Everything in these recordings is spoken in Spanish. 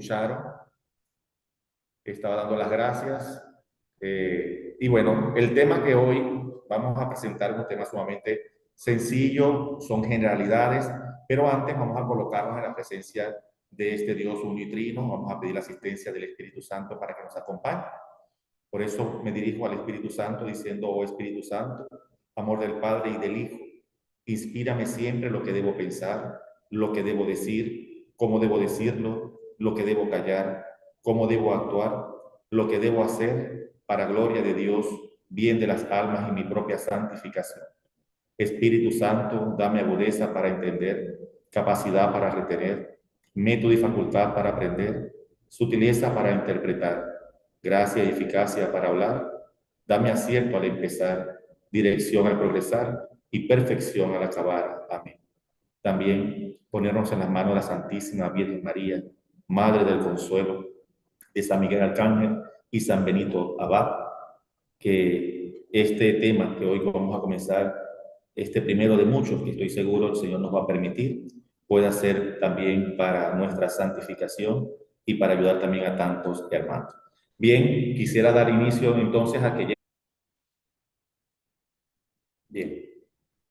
escucharon. Estaba dando las gracias. Y bueno, el tema que hoy vamos a presentar es un tema sumamente sencillo, son generalidades, pero antes vamos a colocarnos en la presencia de este Dios unitrino, vamos a pedir la asistencia del Espíritu Santo para que nos acompañe. Por eso me dirijo al Espíritu Santo diciendo: oh Espíritu Santo, amor del Padre y del Hijo, inspírame siempre lo que debo pensar, lo que debo decir, cómo debo decirlo, lo que debo callar, cómo debo actuar, lo que debo hacer para gloria de Dios, bien de las almas y mi propia santificación. Espíritu Santo, dame agudeza para entender, capacidad para retener, método y facultad para aprender, sutileza para interpretar, gracia y eficacia para hablar. Dame acierto al empezar, dirección al progresar y perfección al acabar. Amén. También ponernos en las manos de la Santísima Virgen María, Madre del Consuelo, de San Miguel Arcángel y San Benito Abad, que este tema que hoy vamos a comenzar, este primero de muchos que estoy seguro el Señor nos va a permitir, pueda ser también para nuestra santificación y para ayudar también a tantos hermanos. Bien, quisiera dar inicio entonces a que... Bien,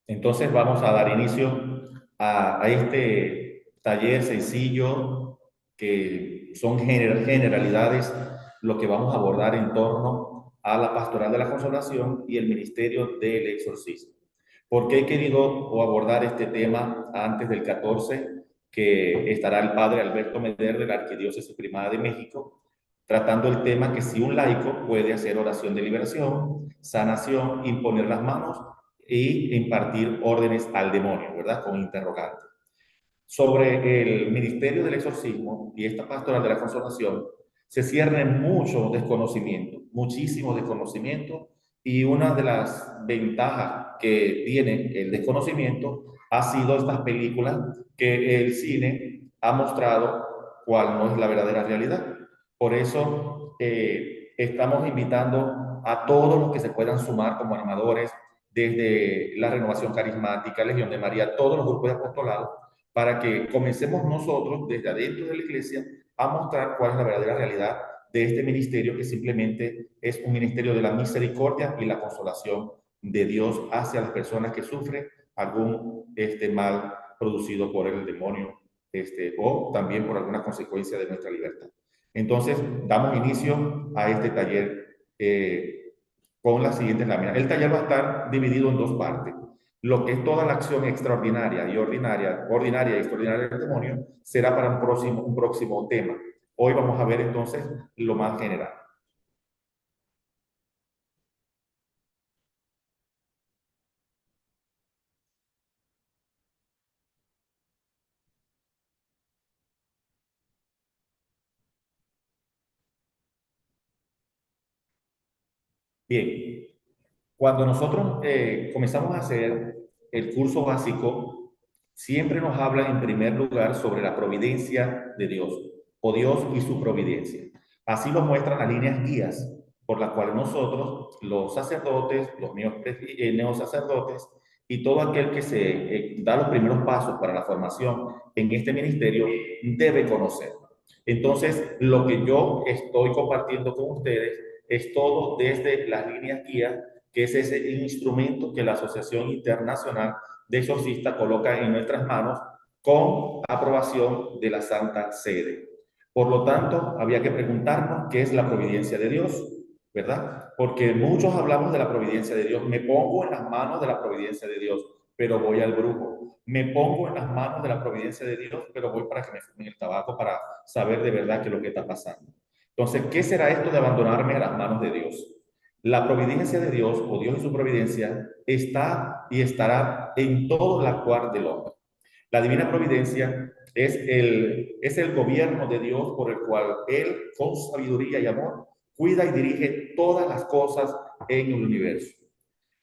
entonces vamos a dar inicio a este taller sencillo que son generalidades, lo que vamos a abordar en torno a la pastoral de la consolación y el ministerio del exorcismo. ¿Por qué he querido abordar este tema antes del 14, que estará el padre Alberto Meder de la Arquidiócesis Primada de México, tratando el tema que si un laico puede hacer oración de liberación, sanación, imponer las manos y impartir órdenes al demonio, ¿verdad? Con interrogante. Sobre el ministerio del exorcismo y esta pastoral de la consolación, se cierra en mucho desconocimiento, muchísimo desconocimiento, y una de las ventajas que tiene el desconocimiento ha sido estas películas que el cine ha mostrado cuál no es la verdadera realidad. Por eso estamos invitando a todos los que se puedan sumar como animadores, desde la Renovación Carismática, Legión de María, todos los grupos de apostolado, para que comencemos nosotros desde adentro de la iglesia a mostrar cuál es la verdadera realidad de este ministerio, que simplemente es un ministerio de la misericordia y la consolación de Dios hacia las personas que sufren algún mal producido por el demonio, o también por alguna consecuencia de nuestra libertad. Entonces, damos inicio a este taller con las siguientes láminas. El taller va a estar dividido en dos partes. Lo que es toda la acción extraordinaria y ordinaria y extraordinaria del demonio será para un próximo tema. Hoy vamos a ver entonces lo más general. Bien, cuando nosotros comenzamos a hacer el curso básico, siempre nos habla en primer lugar sobre la providencia de Dios, o Dios y su providencia. Así lo muestran las líneas guías por las cuales nosotros, los sacerdotes, los neosacerdotes y todo aquel que se da los primeros pasos para la formación en este ministerio debe conocer. Entonces, lo que yo estoy compartiendo con ustedes es todo desde las líneas guías, que es ese instrumento que la Asociación Internacional de Exorcistas coloca en nuestras manos con aprobación de la Santa Sede. Por lo tanto, había que preguntarnos qué es la providencia de Dios, ¿verdad? Porque muchos hablamos de la providencia de Dios. Me pongo en las manos de la providencia de Dios, pero voy al brujo. Me pongo en las manos de la providencia de Dios, pero voy para que me fumen el tabaco para saber de verdad qué es lo que está pasando. Entonces, ¿qué será esto de abandonarme a las manos de Dios? La providencia de Dios, o Dios y su providencia, está y estará en todo el actuar del hombre. La divina providencia es el gobierno de Dios por el cual Él, con sabiduría y amor, cuida y dirige todas las cosas en el universo.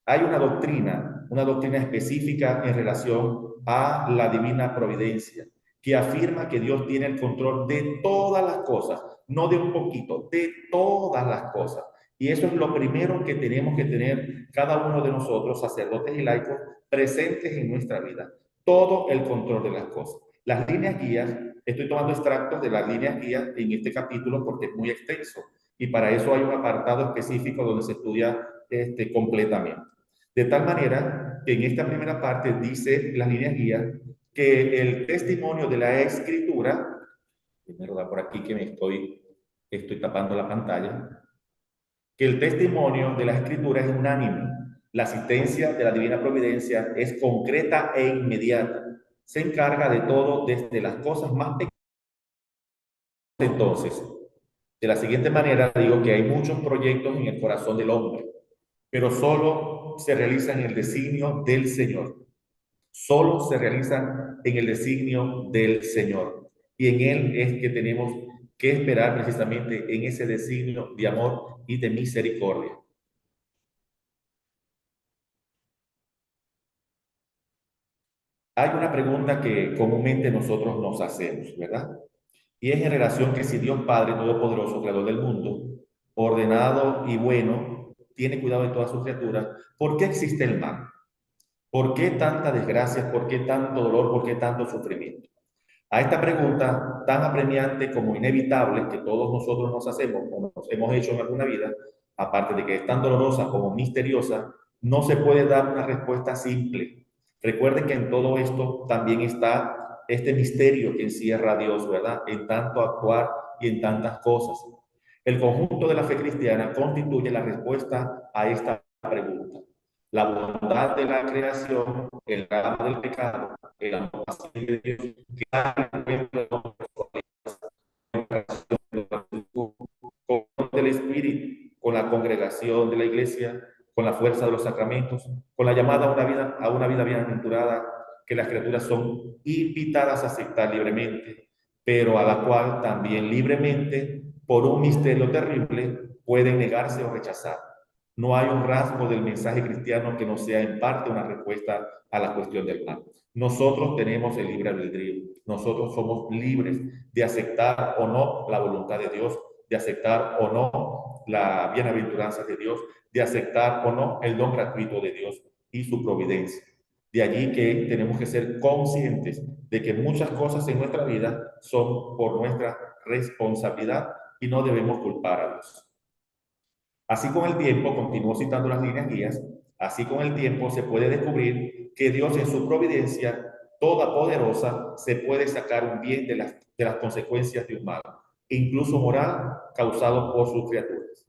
Hay una doctrina específica en relación a la divina providencia, que afirma que Dios tiene el control de todas las cosas, no de un poquito, de todas las cosas. Y eso es lo primero que tenemos que tener cada uno de nosotros, sacerdotes y laicos, presentes en nuestra vida. Todo el control de las cosas. Las líneas guías estoy tomando extractos de las líneas guías en este capítulo porque es muy extenso y para eso hay un apartado específico donde se estudia completamente. De tal manera que en esta primera parte dice las líneas guías que el testimonio de la escritura, primero da por aquí que estoy tapando la pantalla, que el testimonio de la escritura es unánime. La asistencia de la divina providencia es concreta e inmediata. Se encarga de todo desde las cosas más pequeñas. Entonces, de la siguiente manera digo que hay muchos proyectos en el corazón del hombre, pero solo se realizan en el designio del Señor. Solo se realizan en el designio del Señor. Y en Él es que tenemos que esperar precisamente en ese designio de amor y de misericordia. Hay una pregunta que comúnmente nosotros nos hacemos, ¿verdad? Y es en relación que si Dios Padre Todopoderoso, Creador del mundo, ordenado y bueno, tiene cuidado de todas sus criaturas, ¿por qué existe el mal? ¿Por qué tanta desgracia? ¿Por qué tanto dolor? ¿Por qué tanto sufrimiento? A esta pregunta tan apremiante como inevitable que todos nosotros nos hacemos o nos hemos hecho en alguna vida, aparte de que es tan dolorosa como misteriosa, no se puede dar una respuesta simple. Recuerden que en todo esto también está este misterio que encierra a Dios, ¿verdad? En tanto actuar y en tantas cosas. El conjunto de la fe cristiana constituye la respuesta a esta pregunta. La bondad de la creación, el drama del pecado, el amor de Dios, con el Espíritu, con la congregación de la iglesia, con la fuerza de los sacramentos, con la llamada a una vida bienaventurada que las criaturas son invitadas a aceptar libremente, pero a la cual también libremente, por un misterio terrible, pueden negarse o rechazar. No hay un rasgo del mensaje cristiano que no sea en parte una respuesta a la cuestión del mal. Nosotros tenemos el libre albedrío. Nosotros somos libres de aceptar o no la voluntad de Dios, de aceptar o no la bienaventuranza de Dios, de aceptar o no el don gratuito de Dios y su providencia. De allí que tenemos que ser conscientes de que muchas cosas en nuestra vida son por nuestra responsabilidad y no debemos culpar a Dios. Así con el tiempo, continúo citando las líneas guías, así con el tiempo se puede descubrir que Dios en su providencia toda poderosa se puede sacar un bien de las consecuencias de un mal, incluso moral, causado por sus criaturas.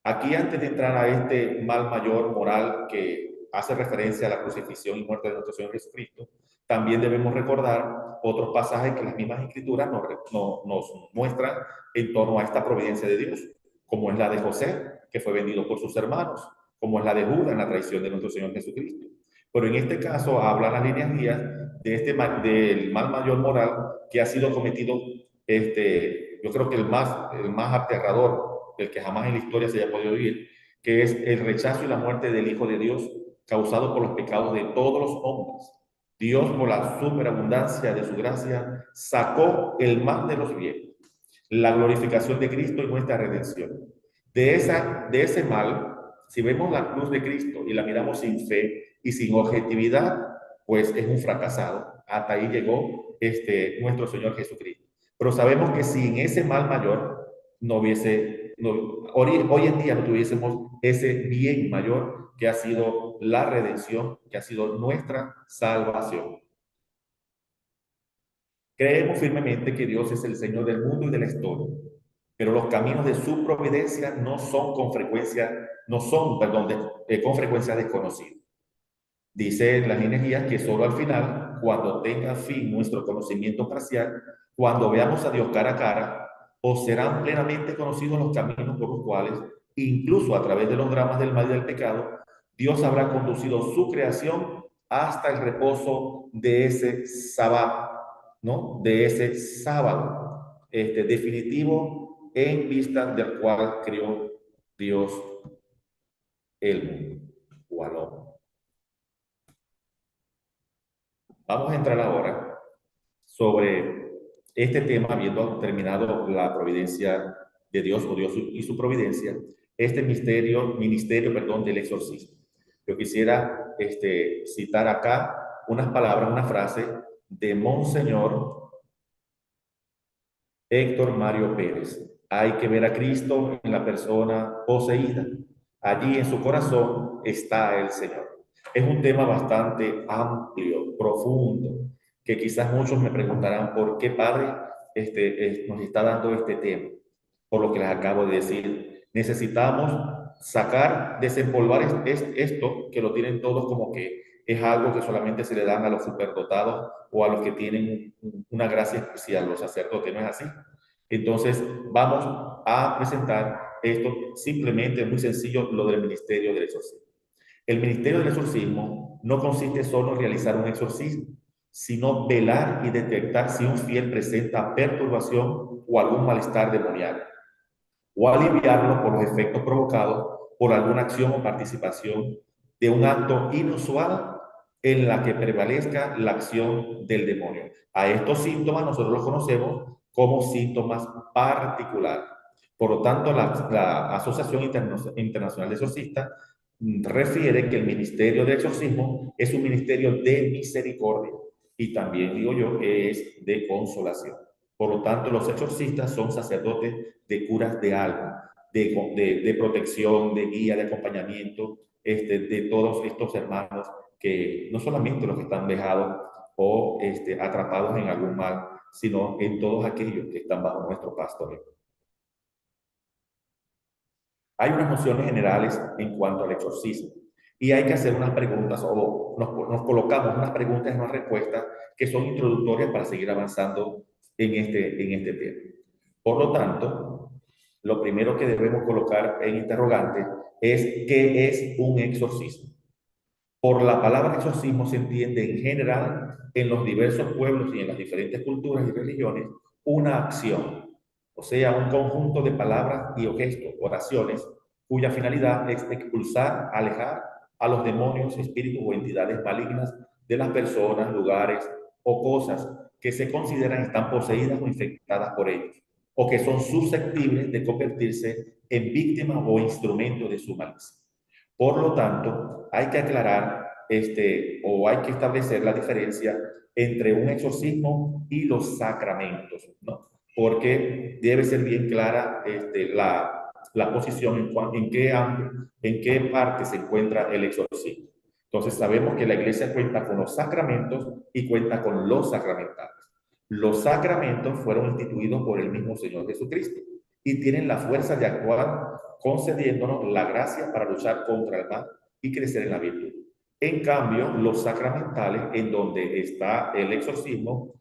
Aquí, antes de entrar a este mal mayor moral que hace referencia a la crucifixión y muerte de nuestro Señor Jesucristo, también debemos recordar otros pasajes que las mismas escrituras nos muestran en torno a esta providencia de Dios, como es la de José, que fue vendido por sus hermanos, como es la de Judas en la traición de nuestro Señor Jesucristo. Pero en este caso hablan las líneas guías de del mal mayor moral que ha sido cometido, yo creo que el más aterrador, el que jamás en la historia se haya podido vivir, que es el rechazo y la muerte del Hijo de Dios causado por los pecados de todos los hombres. Dios, por la superabundancia de su gracia, sacó el mal de los viejos, la glorificación de Cristo y nuestra redención. De ese mal, si vemos la cruz de Cristo y la miramos sin fe y sin objetividad, pues es un fracasado. Hasta ahí llegó nuestro Señor Jesucristo. Pero sabemos que sin ese mal mayor no hubiese, no, hoy en día no tuviésemos ese bien mayor que ha sido la redención, que ha sido nuestra salvación. Creemos firmemente que Dios es el Señor del mundo y de la historia, pero los caminos de su providencia no son con frecuencia, no son, perdón, con frecuencia desconocidos. Dice las energías que solo al final, cuando tenga fin nuestro conocimiento parcial, cuando veamos a Dios cara a cara, os serán plenamente conocidos los caminos por los cuales, incluso a través de los dramas del mal y del pecado, Dios habrá conducido su creación hasta el reposo de ese sábado, ¿no? De ese sábado, definitivo en vista del cual creó Dios el mundo o al hombre. Vamos a entrar ahora sobre este tema, habiendo terminado la providencia de Dios o Dios y su providencia, este ministerio, perdón, del exorcismo. Yo quisiera citar acá unas palabras, una frase de Monseñor Héctor Mario Pérez. Hay que ver a Cristo en la persona poseída. Allí en su corazón está el Señor. Es un tema bastante amplio, profundo, que quizás muchos me preguntarán por qué Padre nos está dando este tema. Por lo que les acabo de decir, necesitamos sacar, desempolvar esto, que lo tienen todos como que es algo que solamente se le dan a los superdotados o a los que tienen una gracia especial, los sacerdotes, ¿no es así? Entonces, vamos a presentar esto simplemente, muy sencillo, lo del ministerio del exorcismo. El ministerio del exorcismo no consiste solo en realizar un exorcismo, sino velar y detectar si un fiel presenta perturbación o algún malestar demoníaco, o aliviarlo por los efectos provocados por alguna acción o participación de un acto inusual en la que prevalezca la acción del demonio. A estos síntomas nosotros los conocemos como síntomas particulares. Por lo tanto, la Asociación Internacional de Exorcistas refiere que el ministerio de exorcismo es un ministerio de misericordia y también digo yo que es de consolación. Por lo tanto, los exorcistas son sacerdotes de curas de alma, de protección, de guía, de acompañamiento, de todos estos hermanos que no solamente los que están vejados o atrapados en algún mal, sino en todos aquellos que están bajo nuestro pastoreo. Hay unas nociones generales en cuanto al exorcismo y hay que hacer unas preguntas o nos colocamos unas preguntas y unas respuestas que son introductorias para seguir avanzando en este tema. Por lo tanto, lo primero que debemos colocar en interrogante es ¿qué es un exorcismo? Por la palabra exorcismo se entiende en general en los diversos pueblos y en las diferentes culturas y religiones una acción, o sea, un conjunto de palabras y gestos, oraciones, cuya finalidad es expulsar, alejar a los demonios, espíritus o entidades malignas de las personas, lugares o cosas que se consideran están poseídas o infectadas por ellos, o que son susceptibles de convertirse en víctimas o instrumentos de su malicia. Por lo tanto, hay que aclarar o hay que establecer la diferencia entre un exorcismo y los sacramentos, ¿no? Porque debe ser bien clara la posición en qué parte se encuentra el exorcismo. Entonces sabemos que la iglesia cuenta con los sacramentos y cuenta con los sacramentales. Los sacramentos fueron instituidos por el mismo Señor Jesucristo y tienen la fuerza de actuar concediéndonos la gracia para luchar contra el mal y crecer en la virtud. En cambio, los sacramentales, en donde está el exorcismo,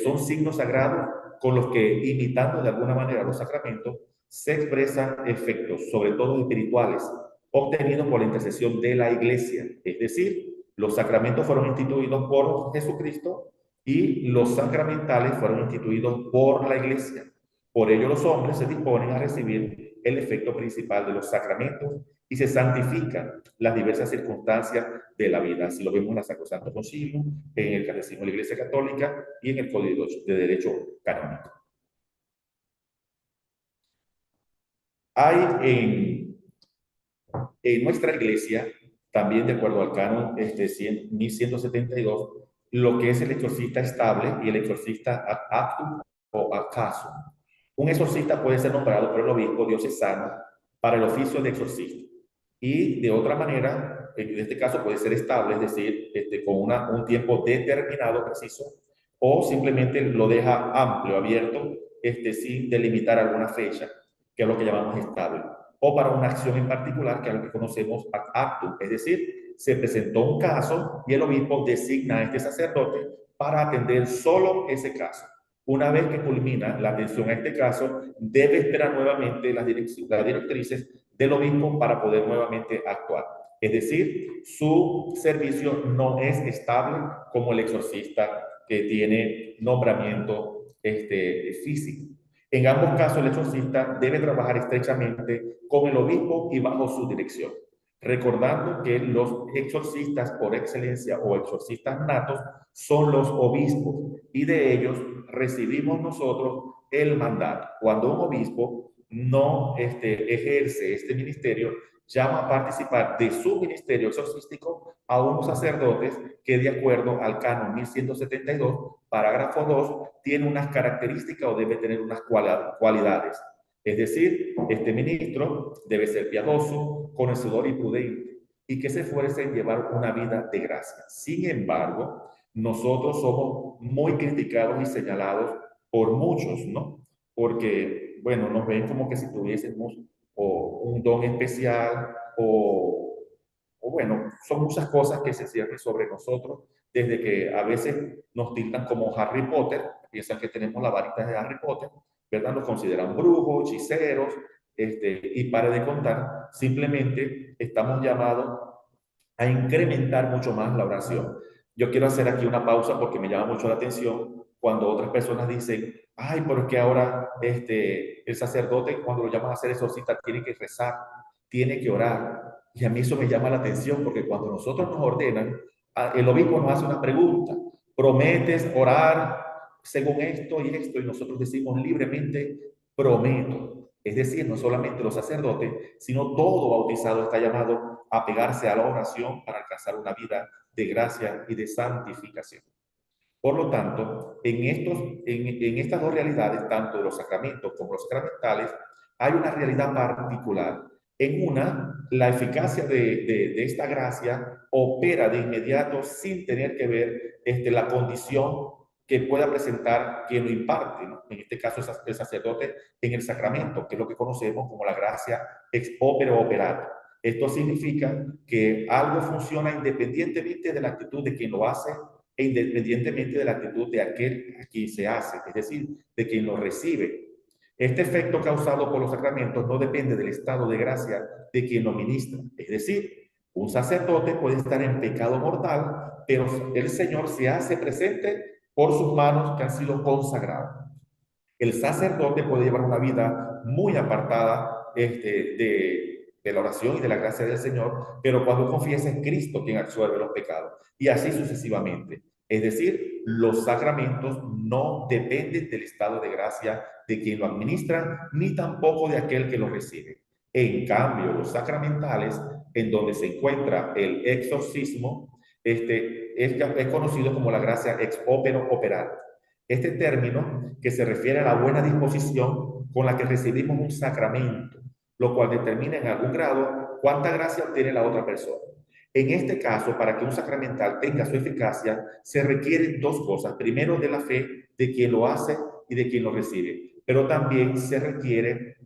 son signos sagrados con los que, imitando de alguna manera los sacramentos, se expresan efectos, sobre todo espirituales, obtenidos por la intercesión de la iglesia. Es decir, los sacramentos fueron instituidos por Jesucristo y los sacramentales fueron instituidos por la iglesia. Por ello los hombres se disponen a recibir el efecto principal de los sacramentos y se santifican las diversas circunstancias de la vida. Así lo vemos en la Sacrosanto Concilio, en el Catecismo de la Iglesia Católica y en el Código de Derecho Canónico. Hay en nuestra iglesia, también de acuerdo al canon 1172, lo que es el exorcista estable y el exorcista ad actum o ad casu. Un exorcista puede ser nombrado por el obispo diocesano para el oficio de exorcista. Y de otra manera, en este caso puede ser estable, es decir, con un tiempo determinado, preciso, o simplemente lo deja amplio, abierto, sin delimitar alguna fecha, que es lo que llamamos estable. O para una acción en particular, que es lo que conocemos ad actum, es decir, se presentó un caso y el obispo designa a este sacerdote para atender solo ese caso. Una vez que culmina la atención a este caso, debe esperar nuevamente las directrices del obispo para poder nuevamente actuar. Es decir, su servicio no es estable como el exorcista que tiene nombramiento físico. En ambos casos, el exorcista debe trabajar estrechamente con el obispo y bajo su dirección, recordando que los exorcistas por excelencia o exorcistas natos son los obispos y de ellos recibimos nosotros el mandato. Cuando un obispo no ejerce este ministerio, llama a participar de su ministerio exorcístico a unos sacerdotes que de acuerdo al canon 1172 parágrafo 2, tiene unas características o debe tener unas cualidades. Es decir, este ministro debe ser piadoso, conocedor y prudente, y que se esfuerce en llevar una vida de gracia. Sin embargo, nosotros somos muy criticados y señalados por muchos, ¿no? Porque, bueno, nos ven como que si tuviésemos o un don especial o bueno, son muchas cosas que se cierran sobre nosotros, desde que a veces nos tildan como Harry Potter, piensan que tenemos la varita de Harry Potter, ¿verdad? Nos consideran brujos, hechiceros, y pare de contar, simplemente estamos llamados a incrementar mucho más la oración. Yo quiero hacer aquí una pausa porque me llama mucho la atención cuando otras personas dicen, ay, pero es que ahora el sacerdote cuando lo llaman a hacer exorcista tiene que rezar, tiene que orar. Y a mí eso me llama la atención porque cuando nosotros nos ordenan, el obispo nos hace una pregunta, ¿prometes orar según esto? Y nosotros decimos libremente, prometo. Es decir, no solamente los sacerdotes, sino todo bautizado está llamado a pegarse a la oración para alcanzar una vida de gracia y de santificación. Por lo tanto, en estas dos realidades, tanto de los sacramentos como los sacramentales, hay una realidad particular. En una, la eficacia de esta gracia opera de inmediato sin tener que ver la condición que pueda presentar quien lo imparte, ¿no? En este caso el sacerdote en el sacramento, que es lo que conocemos como la gracia ex opere operato. Esto significa que algo funciona independientemente de la actitud de quien lo hace e independientemente de la actitud de aquel a quien se hace, es decir, de quien lo recibe. Este efecto causado por los sacramentos no depende del estado de gracia de quien lo ministra. Es decir, un sacerdote puede estar en pecado mortal, pero el Señor se hace presente por sus manos que han sido consagradas. El sacerdote puede llevar una vida muy apartada de la oración y de la gracia del Señor, pero cuando confiesa es Cristo quien absuelve los pecados, y así sucesivamente. Es decir, los sacramentos no dependen del estado de gracia de quien lo administra, ni tampoco de aquel que lo recibe. En cambio, los en donde se encuentra el exorcismo, es conocido como la gracia ex opere operandi. Este término que se refiere a la buena disposición con la que recibimos un sacramento, lo cual determina en algún grado cuánta gracia obtiene la otra persona. En este caso, para que un sacramental tenga su eficacia, se requieren dos cosas. Primero, de la fe de quien lo hace y de quien lo recibe. Pero también se requiere,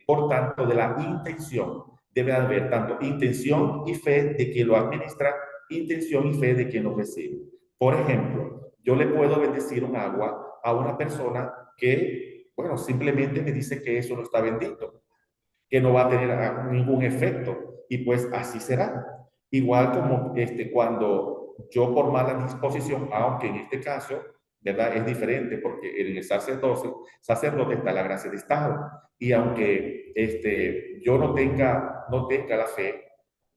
por tanto, de la intención. Debe haber tanto intención y fe de quien lo administra, intención y fe de quien lo recibe. Por ejemplo, yo le puedo bendecir un agua a una persona que, bueno, simplemente me dice que eso no está bendito, que no va a tener ningún efecto, y pues así será. Igual como cuando yo por mala disposición, aunque en este caso, ¿verdad? Es diferente porque en el sacerdote está la gracia de Estado, y aunque yo no tenga la fe,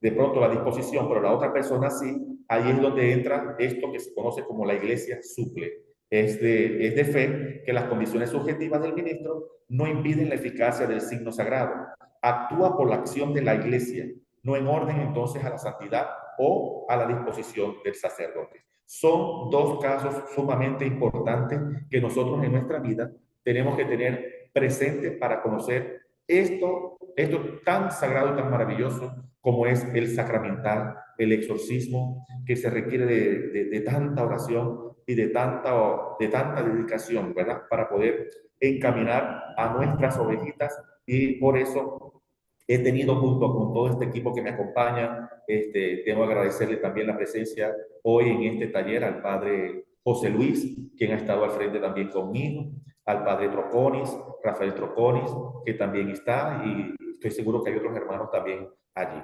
de pronto la disposición, pero la otra persona sí, ahí es donde entra esto que se conoce como la iglesia suple. Es de fe que las condiciones subjetivas del ministro no impiden la eficacia del signo sagrado. Actúa por la acción de la iglesia, no en orden entonces a la santidad o a la disposición del sacerdote. Son dos casos sumamente importantes que nosotros en nuestra vida tenemos que tener presente para conocer esto tan sagrado y tan maravilloso como es el sacramental, el exorcismo, que se requiere de tanta oración y de tanta dedicación, ¿verdad? Para poder encaminar a nuestras ovejitas, y por eso he tenido junto con todo este equipo que me acompaña, tengo que agradecerle también la presencia hoy en este taller al padre José Luis, quien ha estado al frente también conmigo, al padre Troconis, Rafael Troconis, que también está, y estoy seguro que hay otros hermanos también allí.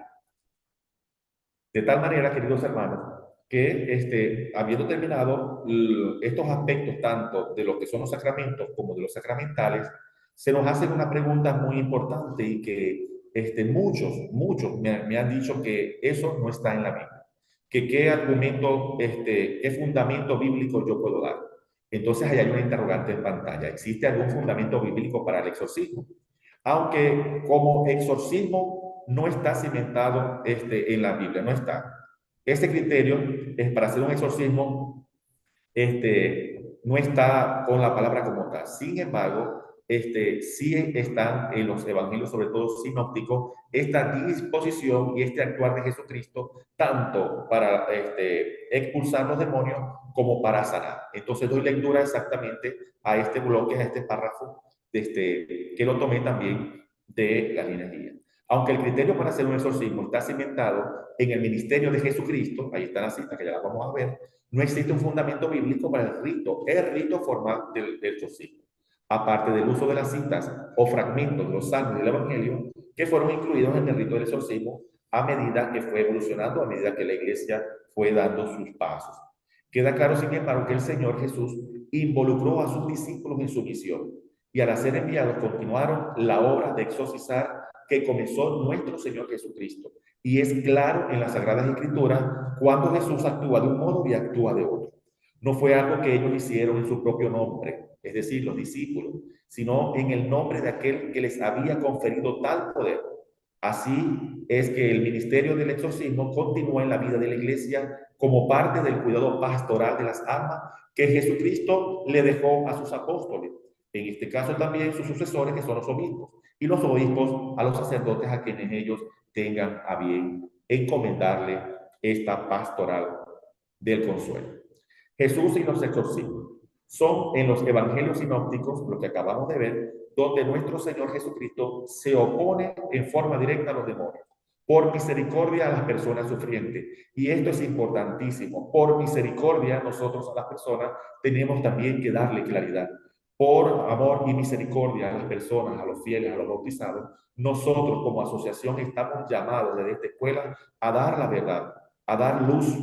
De tal manera, queridos hermanos, que habiendo terminado estos aspectos tanto de lo que son los sacramentos como de los sacramentales, se nos hace una pregunta muy importante y que muchos me han dicho que eso no está en la Biblia, que qué argumento, qué fundamento bíblico yo puedo dar. Entonces ahí hay una interrogante en pantalla. ¿Existe algún fundamento bíblico para el exorcismo? Aunque como exorcismo no está cimentado en la Biblia, no está. Ese criterio es para hacer un exorcismo, no está con la palabra como tal. Sin embargo, sí están en los evangelios, sobre todo sinópticos, esta disposición y este actuar de Jesucristo, tanto para expulsar los demonios como para sanar. Entonces doy lectura exactamente a este bloque, a este párrafo, que lo tomé también de la línea guía. Aunque el criterio para hacer un exorcismo está cimentado en el ministerio de Jesucristo, ahí está la cita que ya la vamos a ver, no existe un fundamento bíblico para el rito formal del exorcismo, aparte del uso de las citas o fragmentos de los salmos del Evangelio que fueron incluidos en el rito del exorcismo a medida que fue evolucionando, a medida que la iglesia fue dando sus pasos. Queda claro, sin embargo, que el Señor Jesús involucró a sus discípulos en su misión y al ser enviados continuaron la obra de exorcizar que comenzó nuestro Señor Jesucristo. Y es claro en las Sagradas Escrituras cuando Jesús actúa de un modo y actúa de otro. No fue algo que ellos hicieron en su propio nombre, es decir, los discípulos, sino en el nombre de aquel que les había conferido tal poder. Así es que el ministerio del exorcismo continúa en la vida de la iglesia como parte del cuidado pastoral de las almas que Jesucristo le dejó a sus apóstoles. En este caso también sus sucesores, que son los obispos, y los obispos a los sacerdotes a quienes ellos tengan a bien encomendarle esta pastoral del consuelo. Jesús y los exorcismos son en los evangelios sinópticos, lo que acabamos de ver, donde nuestro Señor Jesucristo se opone en forma directa a los demonios, por misericordia a las personas sufrientes. Y esto es importantísimo. Por misericordia nosotros a las personas tenemos también que darle claridad. Por amor y misericordia a las personas, a los fieles, a los bautizados, nosotros como asociación estamos llamados desde esta escuela a dar la verdad, a dar luz,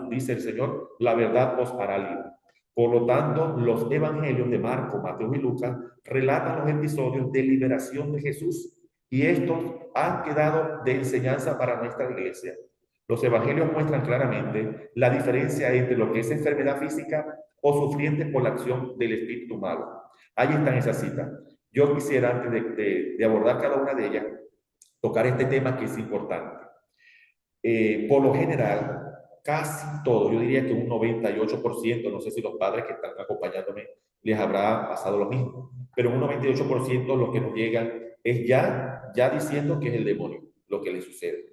dice el Señor, la verdad os hará libre. Por lo tanto, los evangelios de Marco, Mateo y Lucas relatan los episodios de liberación de Jesús y estos han quedado de enseñanza para nuestra iglesia. Los evangelios muestran claramente la diferencia entre lo que es enfermedad física o sufriente por la acción del espíritu malo. Ahí están esas citas. Yo quisiera, antes de abordar cada una de ellas, tocar este tema que es importante. Por lo general, casi todo, yo diría que un 98%, no sé si los padres que están acompañándome les habrá pasado lo mismo, pero un 98% lo que nos llegan es ya diciendo que es el demonio lo que le sucede.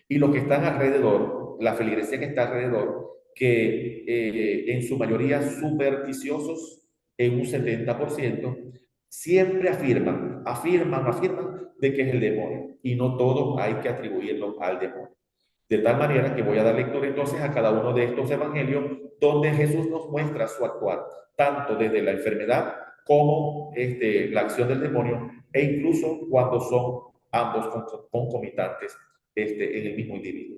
Y los que están alrededor, la feligresía que está alrededor, que en su mayoría supersticiosos, en un 70%, siempre afirman de que es el demonio. Y no todo hay que atribuirlo al demonio. De tal manera que voy a dar lectura entonces a cada uno de estos evangelios donde Jesús nos muestra su actuar, tanto desde la enfermedad como la acción del demonio, e incluso cuando son ambos concomitantes en el mismo individuo.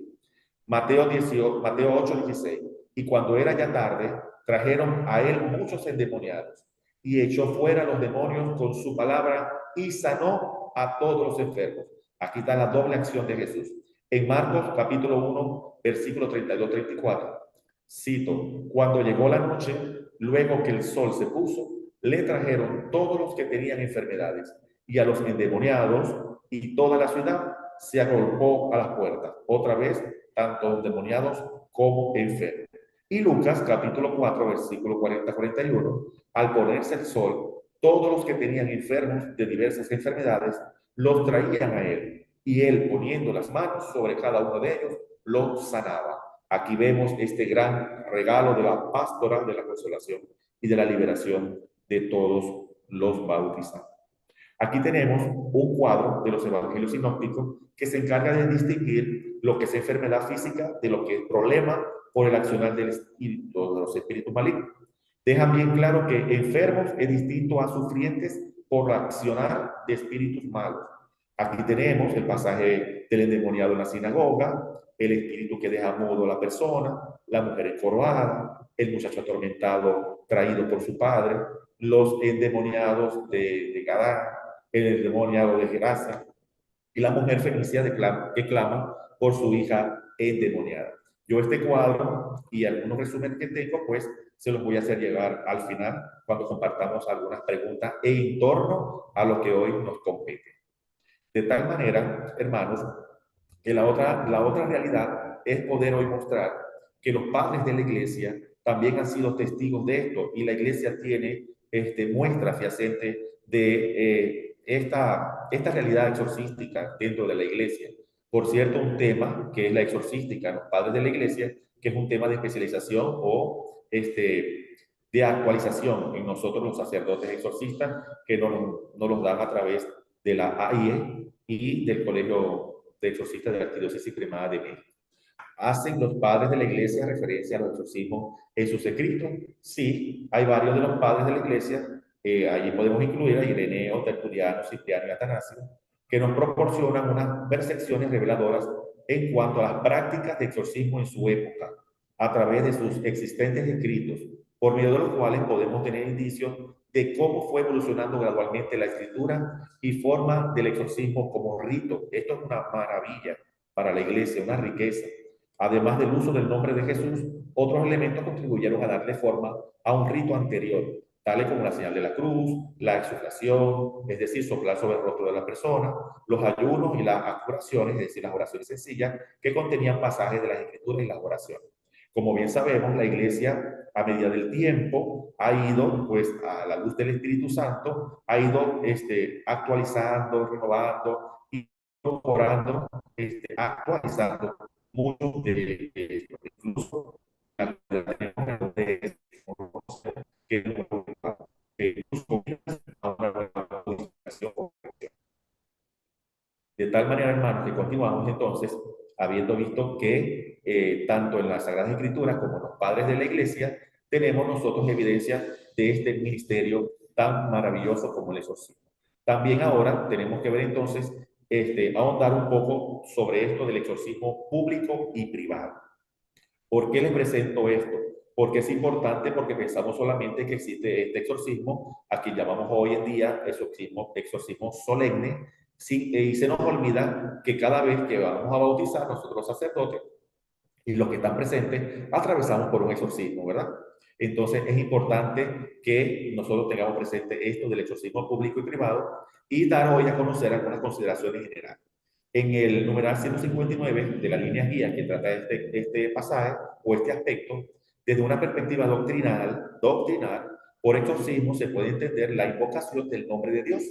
Mateo 8:16. Y cuando era ya tarde, trajeron a él muchos endemoniados y echó fuera los demonios con su palabra y sanó a todos los enfermos. Aquí está la doble acción de Jesús. En Marcos capítulo 1, versículo 32-34, cito, cuando llegó la noche, luego que el sol se puso, le trajeron todos los que tenían enfermedades y a los endemoniados, y toda la ciudad se agolpó a las puertas. Otra vez, tanto endemoniados como enfermos. Y Lucas capítulo 4, versículo 40-41, al ponerse el sol, todos los que tenían enfermos de diversas enfermedades los traían a él y él poniendo las manos sobre cada uno de ellos, los sanaba. Aquí vemos este gran regalo de la pastoral de la consolación y de la liberación de todos los bautizados. Aquí tenemos un cuadro de los evangelios sinópticos que se encarga de distinguir lo que es enfermedad física de lo que es problema por el accionar del espíritu, de los espíritus malignos. Dejan bien claro que enfermos es distinto a sufrientes por accionar de espíritus malos. Aquí tenemos el pasaje del endemoniado en la sinagoga, el espíritu que deja mudo a la persona, la mujer encorvada, el muchacho atormentado traído por su padre, los endemoniados de Gadara, el endemoniado de Gerasa y la mujer fenicia que clama por su hija endemoniada. Yo este cuadro y algunos resúmenes que tengo, pues se los voy a hacer llegar al final cuando compartamos algunas preguntas en torno a lo que hoy nos compete. De tal manera, hermanos, que la otra realidad es poder hoy mostrar que los padres de la iglesia también han sido testigos de esto y la iglesia tiene muestra fehaciente de esta realidad exorcística dentro de la iglesia. Por cierto, un tema que es la exorcística en los padres de la iglesia, que es un tema de especialización o de actualización en nosotros los sacerdotes exorcistas, que nos los dan a través de la AIE y del Colegio de Exorcistas de la Arquidiócesis Primada de México. ¿Hacen los padres de la iglesia referencia a los exorcismos en sus escritos? Sí, hay varios de los padres de la iglesia, allí podemos incluir a Ireneo, Tertuliano, Cipriano y Atanasio, que nos proporcionan unas percepciones reveladoras en cuanto a las prácticas de exorcismo en su época, a través de sus existentes escritos, por medio de los cuales podemos tener indicios de cómo fue evolucionando gradualmente la escritura y forma del exorcismo como rito. Esto es una maravilla para la iglesia, una riqueza. Además del uso del nombre de Jesús, otros elementos contribuyeron a darle forma a un rito anterior, tales como la señal de la cruz, la exuflación, es decir, soplar sobre el rostro de la persona, los ayunos y las oraciones, es decir, las oraciones sencillas, que contenían pasajes de las escrituras y las oraciones. Como bien sabemos, la iglesia, a medida del tiempo, ha ido, pues, a la luz del Espíritu Santo, ha ido actualizando, renovando y incorporando, actualizando muchos de incluso que de tal manera, hermanos, que continuamos entonces, habiendo visto que tanto en las Sagradas Escrituras como en los padres de la Iglesia, tenemos nosotros evidencia de este ministerio tan maravilloso como el exorcismo. También ahora tenemos que ver entonces, ahondar un poco sobre esto del exorcismo público y privado. ¿Por qué les presento esto? Porque es importante, porque pensamos solamente que existe este exorcismo, a quien llamamos hoy en día exorcismo solemne, sí, y se nos olvida que cada vez que vamos a bautizar, nosotros los sacerdotes y los que están presentes, atravesamos por un exorcismo, ¿verdad? Entonces es importante que nosotros tengamos presente esto del exorcismo público y privado y dar hoy a conocer algunas consideraciones generales. En el numeral 159 de la línea guía que trata este pasaje o este aspecto, desde una perspectiva doctrinal, por exorcismo se puede entender la invocación del nombre de Dios,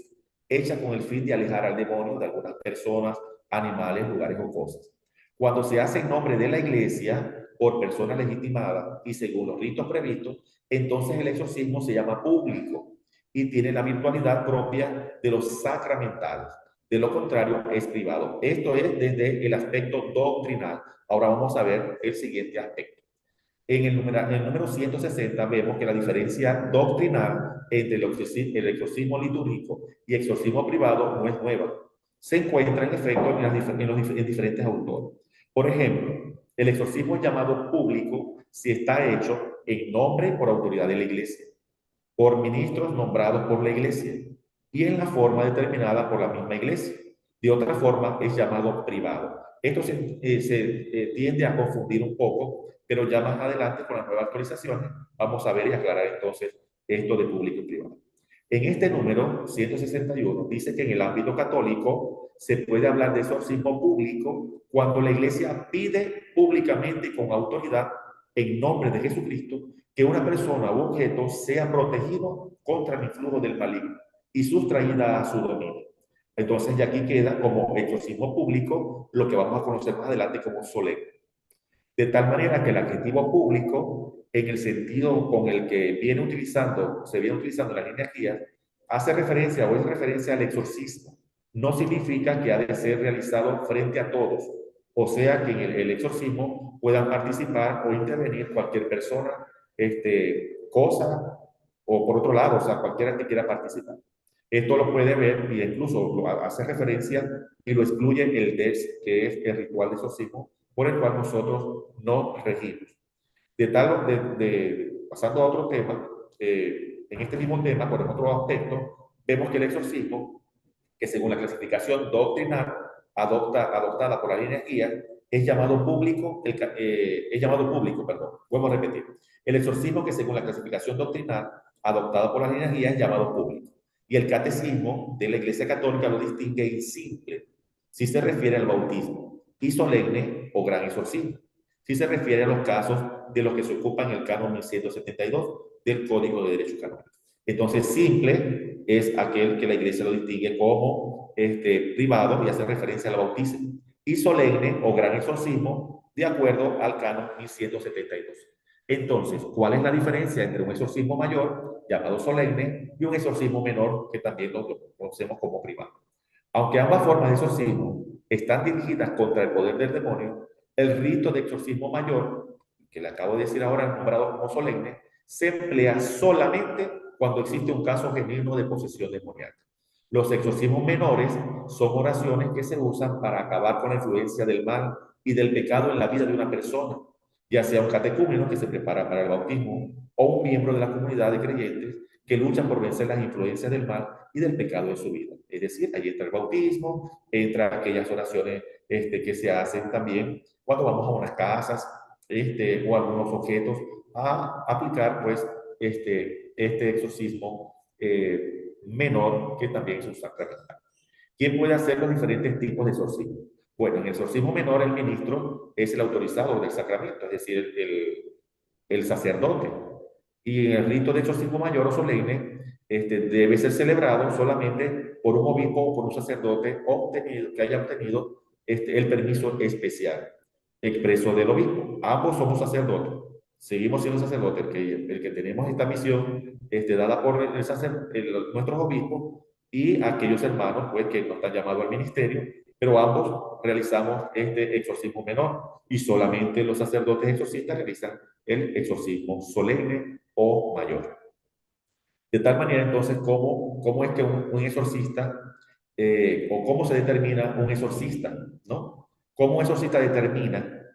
hecha con el fin de alejar al demonio de algunas personas, animales, lugares o cosas. Cuando se hace en nombre de la iglesia, por personas legitimadas y según los ritos previstos, entonces el exorcismo se llama público y tiene la virtualidad propia de los sacramentales. De lo contrario, es privado. Esto es desde el aspecto doctrinal. Ahora vamos a ver el siguiente aspecto. En el número 160 vemos que la diferencia doctrinal entre el exorcismo litúrgico y exorcismo privado no es nueva. Se encuentra en efecto en diferentes autores. Por ejemplo, el exorcismo es llamado público si está hecho en nombre por autoridad de la iglesia, por ministros nombrados por la iglesia y en la forma determinada por la misma iglesia. De otra forma, es llamado privado. Esto se tiende a confundir un poco, pero ya más adelante con las nuevas actualizaciones vamos a ver y aclarar entonces esto de público y privado. En este número 161 dice que en el ámbito católico se puede hablar de exorcismo público cuando la iglesia pide públicamente y con autoridad en nombre de Jesucristo que una persona u objeto sea protegido contra el influjo del maligno y sustraída a su dominio. Entonces ya aquí queda como exorcismo público lo que vamos a conocer más adelante como solemne. De tal manera que el adjetivo público, en el sentido con el que se viene utilizando la energía, hace referencia o es referencia al exorcismo. No significa que ha de ser realizado frente a todos, o sea que en el exorcismo puedan participar o intervenir cualquier persona, cosa, o por otro lado, o sea, cualquiera que quiera participar. Esto lo puede ver y incluso lo hace referencia y lo excluye el DES, que es el ritual de exorcismo, por el cual nosotros nos regimos. Pasando a otro tema, en este mismo tema, por otro aspecto, vemos que el exorcismo, que según la clasificación doctrinal adoptada por la línea guía, es llamado público, perdón, vuelvo a repetir. El exorcismo que según la clasificación doctrinal adoptada por la línea guía es llamado público. Y el catecismo de la Iglesia Católica lo distingue en simple, si se refiere al bautismo, y solemne o gran exorcismo. si se refiere a los casos de los que se ocupan en el canon 1172 del Código de Derecho Canónico. Entonces, simple es aquel que la Iglesia lo distingue como privado y hace referencia al bautismo, y solemne o gran exorcismo de acuerdo al canon 1172. Entonces, ¿cuál es la diferencia entre un exorcismo mayor, llamado solemne, y un exorcismo menor, que también lo conocemos como privado? Aunque ambas formas de exorcismo están dirigidas contra el poder del demonio, el rito de exorcismo mayor, que le acabo de decir ahora, nombrado como solemne, se emplea solamente cuando existe un caso genuino de posesión demoníaca. Los exorcismos menores son oraciones que se usan para acabar con la influencia del mal y del pecado en la vida de una persona, ya sea un catecúmeno que se prepara para el bautismo o un miembro de la comunidad de creyentes que luchan por vencer las influencias del mal y del pecado en su vida. Es decir, ahí entra el bautismo, entra aquellas oraciones que se hacen también cuando vamos a unas casas o algunos objetos a aplicar pues este exorcismo menor, que también es un sacramental. ¿Quién puede hacer los diferentes tipos de exorcismo? Bueno, en el exorcismo menor el ministro es el autorizado del sacramento, es decir, el sacerdote. Y en el rito de exorcismo mayor o solemne, debe ser celebrado solamente por un obispo o por un sacerdote que haya obtenido el permiso especial expreso del obispo. Ambos somos sacerdotes, seguimos siendo sacerdotes, el que tenemos esta misión dada por nuestros obispos y aquellos hermanos pues, que no están llamados al ministerio, pero ambos realizamos este exorcismo menor y solamente los sacerdotes exorcistas realizan el exorcismo solemne o mayor. De tal manera, entonces, ¿cómo es que un exorcista, o cómo se determina un exorcista, ¿no? ¿Cómo un exorcista determina,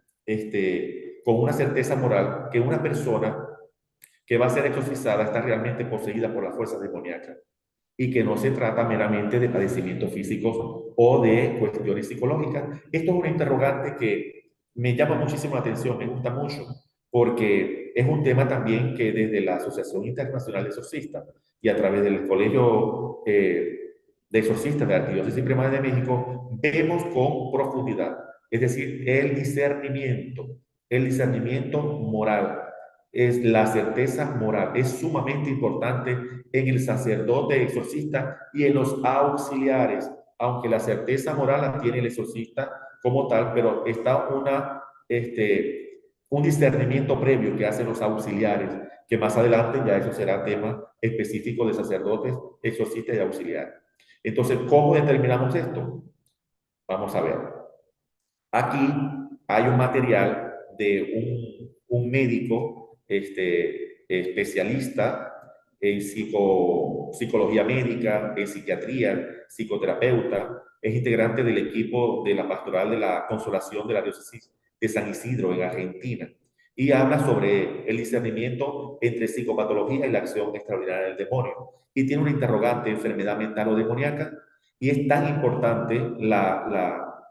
con una certeza moral, que una persona que va a ser exorcizada está realmente poseída por la fuerza demoníaca y que no se trata meramente de padecimientos físicos o de cuestiones psicológicas? Esto es una interrogante que me llama muchísimo la atención, me gusta mucho, porque es un tema también que desde la Asociación Internacional de Exorcistas y a través del Colegio de Exorcistas de la Arquidiócesis Primada de México vemos con profundidad, es decir, el discernimiento moral, es la certeza moral, es sumamente importante en el sacerdote exorcista y en los auxiliares, aunque la certeza moral la tiene el exorcista como tal, pero está un discernimiento previo que hacen los auxiliares, que más adelante ya eso será tema específico de sacerdotes, exorcistas y auxiliares. Entonces, ¿cómo determinamos esto? Vamos a ver. Aquí hay un material de un médico especialista en psicología médica, en psiquiatría, psicoterapeuta, es integrante del equipo de la Pastoral de la Consolación de la Diócesis de San Isidro en Argentina, y habla sobre el discernimiento entre psicopatología y la acción extraordinaria del demonio. Y tiene una interrogante: enfermedad mental o demoníaca. Y es tan importante la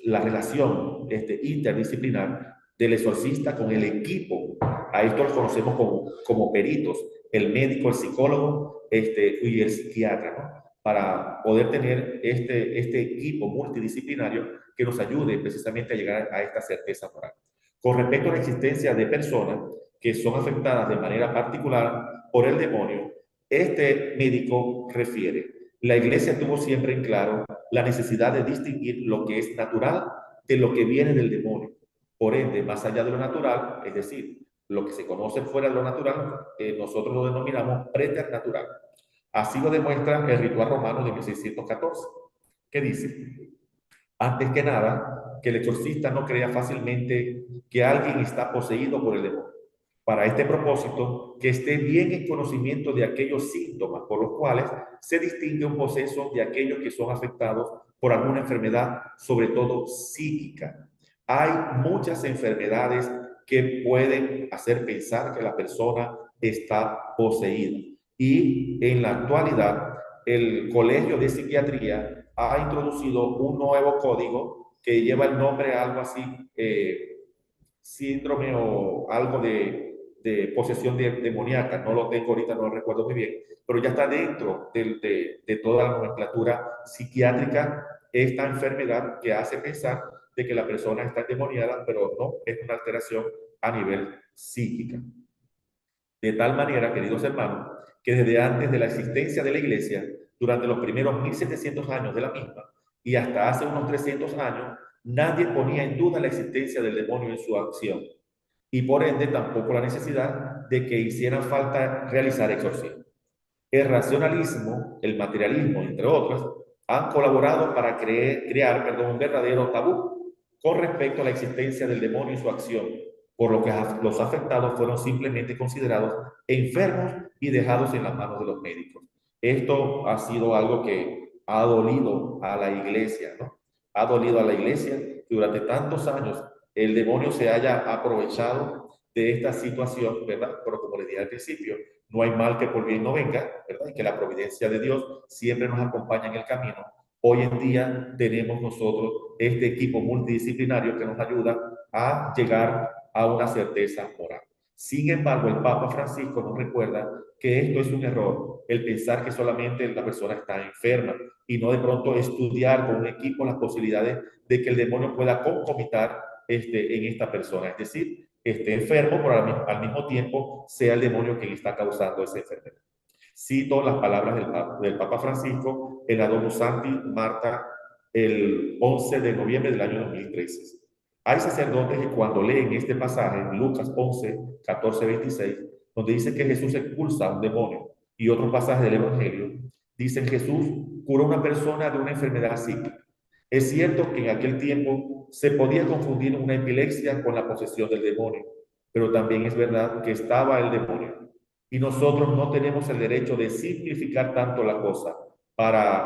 relación interdisciplinar del exorcista con el equipo. A esto los conocemos como peritos, el médico, el psicólogo y el psiquiatra, ¿no? Para poder tener este equipo multidisciplinario que nos ayude precisamente a llegar a esta certeza moral. Con respecto a la existencia de personas que son afectadas de manera particular por el demonio, este médico refiere: la Iglesia tuvo siempre en claro la necesidad de distinguir lo que es natural de lo que viene del demonio. Por ende, más allá de lo natural, es decir, lo que se conoce fuera de lo natural, nosotros lo denominamos preternatural. Así lo demuestra el ritual romano de 1614, que dice: antes que nada, que el exorcista no crea fácilmente que alguien está poseído por el demonio. Para este propósito, que esté bien en conocimiento de aquellos síntomas por los cuales se distingue un poseso de aquellos que son afectados por alguna enfermedad, sobre todo psíquica. Hay muchas enfermedades que pueden hacer pensar que la persona está poseída. Y en la actualidad, el Colegio de Psiquiatría ha introducido un nuevo código que lleva el nombre algo así, síndrome o algo de posesión demoníaca. No lo tengo ahorita, no lo recuerdo muy bien, pero ya está dentro de toda la nomenclatura psiquiátrica esta enfermedad que hace pensar de que la persona está endemoniada, pero no, es una alteración a nivel psíquica. De tal manera, queridos hermanos, que desde antes de la existencia de la iglesia, durante los primeros 1700 años de la misma y hasta hace unos 300 años, nadie ponía en duda la existencia del demonio en su acción y por ende tampoco la necesidad de que hiciera falta realizar exorcismo. El racionalismo, el materialismo, entre otras, han colaborado para crear un verdadero tabú con respecto a la existencia del demonio y su acción, por lo que los afectados fueron simplemente considerados enfermos y dejados en las manos de los médicos. Esto ha sido algo que ha dolido a la iglesia, ¿no? Ha dolido a la iglesia que durante tantos años el demonio se haya aprovechado de esta situación, ¿verdad? Pero como les dije al principio, no hay mal que por bien no venga, ¿verdad? Y que la providencia de Dios siempre nos acompaña en el camino. Hoy en día tenemos nosotros este equipo multidisciplinario que nos ayuda a llegar a una certeza moral. Sin embargo, el Papa Francisco nos recuerda que esto es un error, el pensar que solamente la persona está enferma y no de pronto estudiar con un equipo las posibilidades de que el demonio pueda concomitar en esta persona, es decir, esté enfermo, pero al mismo tiempo sea el demonio quien está causando esa enfermedad. Cito las palabras del Papa Francisco en la Domus Sancti Marta el 11 de noviembre del año 2013. Hay sacerdotes que cuando leen este pasaje, en Lucas 11, 14, 26, donde dice que Jesús expulsa a un demonio, y otro pasaje del Evangelio, dicen Jesús curó a una persona de una enfermedad psíquica. Es cierto que en aquel tiempo se podía confundir una epilepsia con la posesión del demonio, pero también es verdad que estaba el demonio. Y nosotros no tenemos el derecho de simplificar tanto la cosa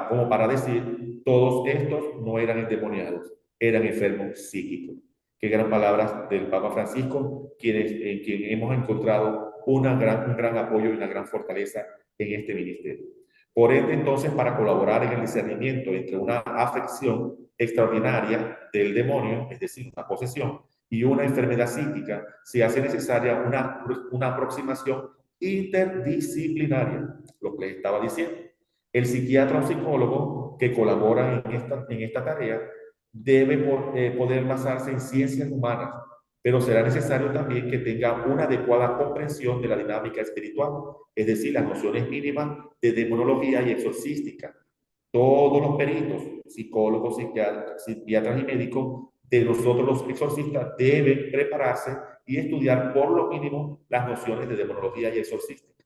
como para decir todos estos no eran endemoniados, eran enfermos psíquicos. Qué gran palabras del Papa Francisco, en quien hemos encontrado un gran apoyo y una gran fortaleza en este ministerio. Por ende, entonces, para colaborar en el discernimiento entre una afección extraordinaria del demonio, es decir, una posesión, y una enfermedad psíquica, se hace necesaria una aproximación interdisciplinaria, lo que les estaba diciendo. El psiquiatra o psicólogo que colaboran en esta tarea debe poder basarse en ciencias humanas, pero será necesario también que tenga una adecuada comprensión de la dinámica espiritual, es decir, las nociones mínimas de demonología y exorcística. Todos los peritos, psicólogos, psiquiatras y médicos de nosotros los exorcistas deben prepararse y estudiar por lo mínimo las nociones de demonología y exorcística.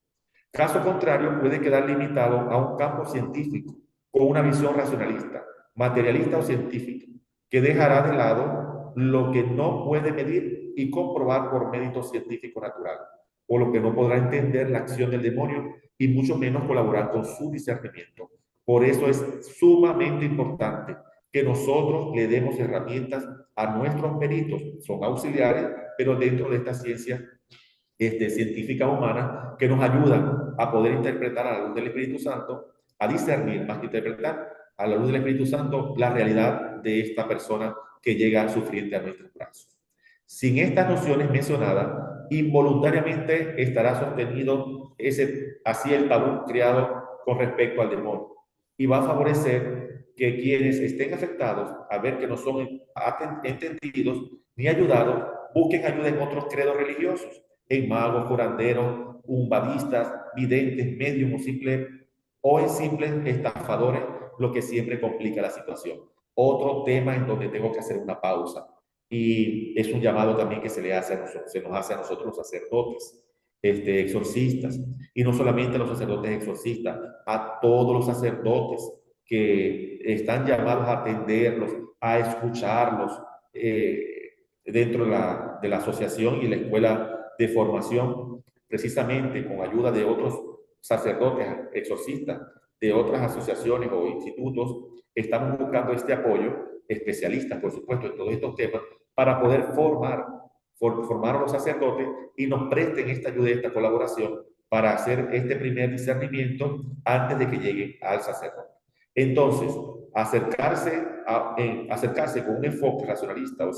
Caso contrario, puede quedar limitado a un campo científico con una visión racionalista, materialista o científica, que dejará de lado lo que no puede medir y comprobar por mérito científico natural, o lo que no podrá entender la acción del demonio y mucho menos colaborar con su discernimiento. Por eso es sumamente importante que nosotros le demos herramientas a nuestros peritos, son auxiliares, pero dentro de esta ciencia científicas humanas que nos ayudan a poder interpretar a la luz del Espíritu Santo, a discernir más que interpretar a la luz del Espíritu Santo la realidad de esta persona que llega sufriente a nuestros brazos. Sin estas nociones mencionadas, involuntariamente estará sostenido así el tabú creado con respecto al demonio y va a favorecer que quienes estén afectados, a ver que no son entendidos ni ayudados, busquen ayuda en otros credos religiosos, en magos, curanderos, umbadistas, videntes, médiums o en simples estafadores, lo que siempre complica la situación. Otro tema en donde tengo que hacer una pausa y es un llamado también que se nos hace a nosotros los sacerdotes, exorcistas, y no solamente a los sacerdotes exorcistas, a todos los sacerdotes que están llamados a atenderlos, a escucharlos dentro de la asociación y la escuela de formación, precisamente con ayuda de otros sacerdotes exorcistas, de otras asociaciones o institutos. Estamos buscando este apoyo, especialistas, por supuesto, en todos estos temas, para poder formar a los sacerdotes y nos presten esta ayuda y esta colaboración para hacer este primer discernimiento antes de que lleguen al sacerdote. Entonces, acercarse con un enfoque racionalista o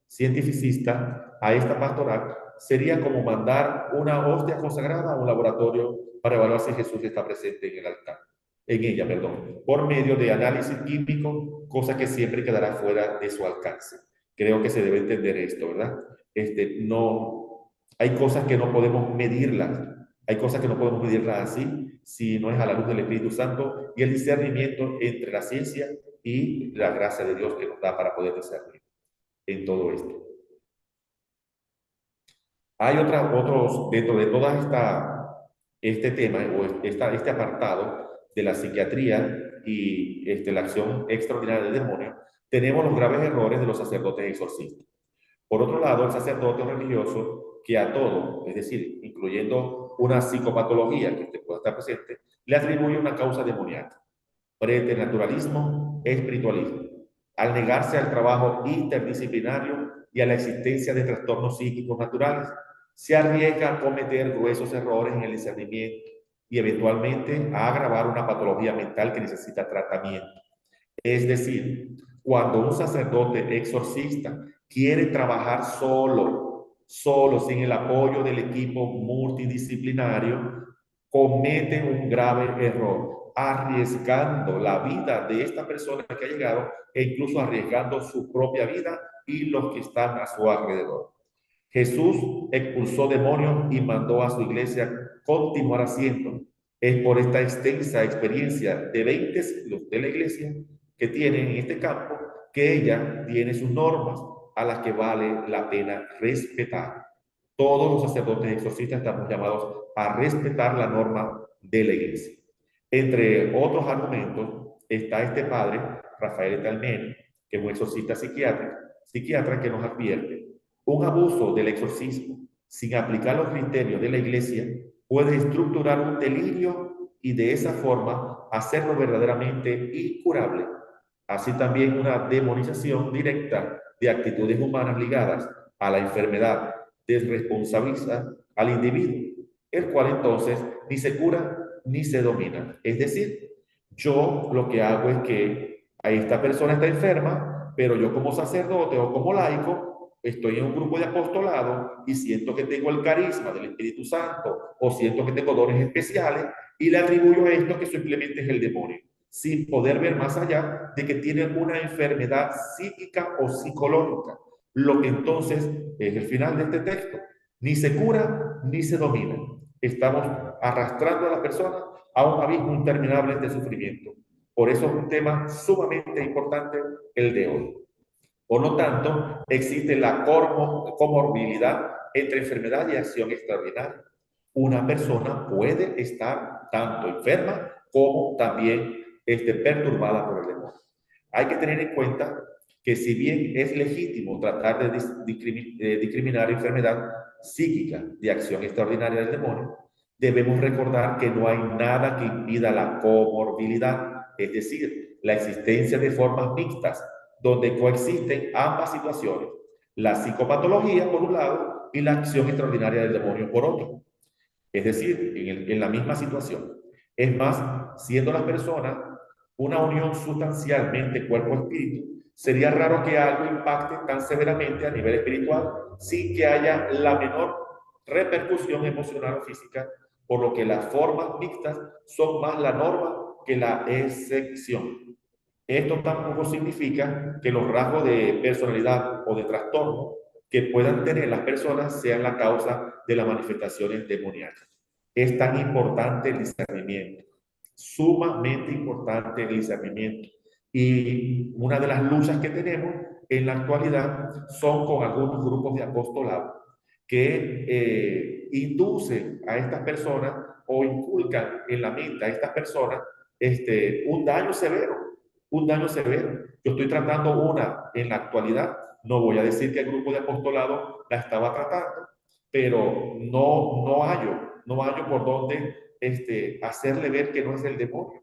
cientificista a esta pastoral sería como mandar una hostia consagrada a un laboratorio para evaluar si Jesús está presente en el altar. en ella, perdón, por medio de análisis químico, cosa que siempre quedará fuera de su alcance. Creo que se debe entender esto, ¿verdad? No, hay cosas que no podemos medirlas, hay cosas que no podemos medirlas así, si no es a la luz del Espíritu Santo y el discernimiento entre la ciencia y la gracia de Dios que nos da para poder discernir en todo esto. Hay otros, dentro de toda este tema o este apartado de la psiquiatría y la acción extraordinaria del demonio, tenemos los graves errores de los sacerdotes exorcistas. Por otro lado, el sacerdote religioso que a todo, es decir, incluyendo una psicopatología que usted pueda estar presente, le atribuye una causa demoníaca, preternaturalismo, espiritualismo, al negarse al trabajo interdisciplinario y a la existencia de trastornos psíquicos naturales, se arriesga a cometer gruesos errores en el discernimiento y eventualmente a agravar una patología mental que necesita tratamiento. Es decir, cuando un sacerdote exorcista quiere trabajar solo, sin el apoyo del equipo multidisciplinario, comete un grave error, arriesgando la vida de esta persona que ha llegado e incluso arriesgando su propia vida y los que están a su alrededor. Jesús expulsó demonios y mandó a su iglesia continuar haciendo. Es por esta extensa experiencia de 20 siglos de la iglesia que tiene en este campo que ella tiene sus normas a las que vale la pena respetar. Todos los sacerdotes exorcistas estamos llamados a respetar la norma de la iglesia. Entre otros argumentos está este padre, Rafael Talmén, que es un exorcista psiquiatra que nos advierte: un abuso del exorcismo sin aplicar los criterios de la iglesia puede estructurar un delirio y de esa forma hacerlo verdaderamente incurable. Así también una demonización directa de actitudes humanas ligadas a la enfermedad desresponsabiliza al individuo, el cual entonces ni se cura ni se domina. Es decir, yo lo que hago es que a esta persona está enferma, pero yo como sacerdote o como laico estoy en un grupo de apostolado y siento que tengo el carisma del Espíritu Santo o siento que tengo dones especiales y le atribuyo a esto que simplemente es el demonio, sin poder ver más allá de que tiene una enfermedad psíquica o psicológica, lo que entonces es el final de este texto: ni se cura ni se domina. Estamos arrastrando a la persona a un abismo interminable de sufrimiento. Por eso es un tema sumamente importante el de hoy. Por lo tanto, existe la comorbilidad entre enfermedad y acción extraordinaria. Una persona puede estar tanto enferma como también perturbada por el demonio. Hay que tener en cuenta que si bien es legítimo tratar de discriminar enfermedad psíquica de acción extraordinaria del demonio, debemos recordar que no hay nada que impida la comorbilidad, es decir, la existencia de formas mixtas donde coexisten ambas situaciones: la psicopatología por un lado y la acción extraordinaria del demonio por otro. Es decir, en la misma situación. Es más, siendo las personas una unión sustancialmente cuerpo-espíritu, sería raro que algo impacte tan severamente a nivel espiritual sin que haya la menor repercusión emocional o física, por lo que las formas mixtas son más la norma que la excepción. Esto tampoco significa que los rasgos de personalidad o de trastorno que puedan tener las personas sean la causa de las manifestaciones demoníacas. Es tan importante el discernimiento, sumamente importante el discernimiento. Y una de las luchas que tenemos en la actualidad son con algunos grupos de apostolado que inducen a estas personas o inculcan en la mente a estas personas un daño severo, un daño severo. Yo estoy tratando una en la actualidad, no voy a decir que el grupo de apostolado la estaba tratando, pero no hallo por dónde hacerle ver que no es el demonio,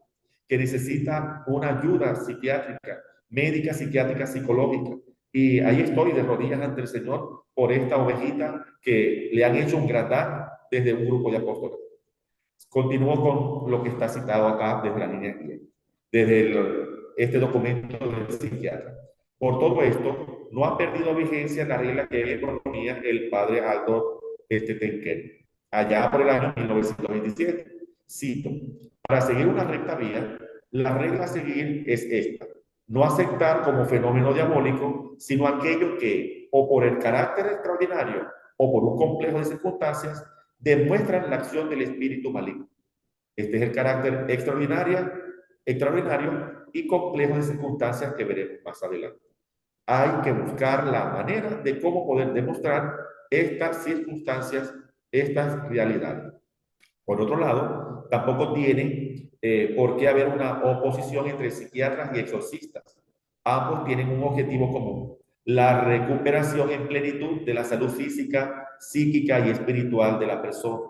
que necesita una ayuda psiquiátrica, médica, psiquiátrica, psicológica. Y ahí estoy de rodillas ante el Señor por esta ovejita que le han hecho un gran daño desde un grupo de apóstoles. Continúo con lo que está citado acá desde la línea 10, desde este documento del psiquiatra. Por todo esto, no ha perdido vigencia la regla que proponía el padre Aldo Tenquer, allá por el año 1927. Cito: para seguir una recta vía, la regla a seguir es esta: no aceptar como fenómeno diabólico, sino aquello que, o por el carácter extraordinario, o por un complejo de circunstancias, demuestran la acción del espíritu maligno. Este es el carácter extraordinario y complejo de circunstancias que veremos más adelante. Hay que buscar la manera de cómo poder demostrar estas circunstancias, estas realidades. Por otro lado, tampoco tiene por qué haber una oposición entre psiquiatras y exorcistas. Ambos tienen un objetivo común: la recuperación en plenitud de la salud física, psíquica y espiritual de la persona.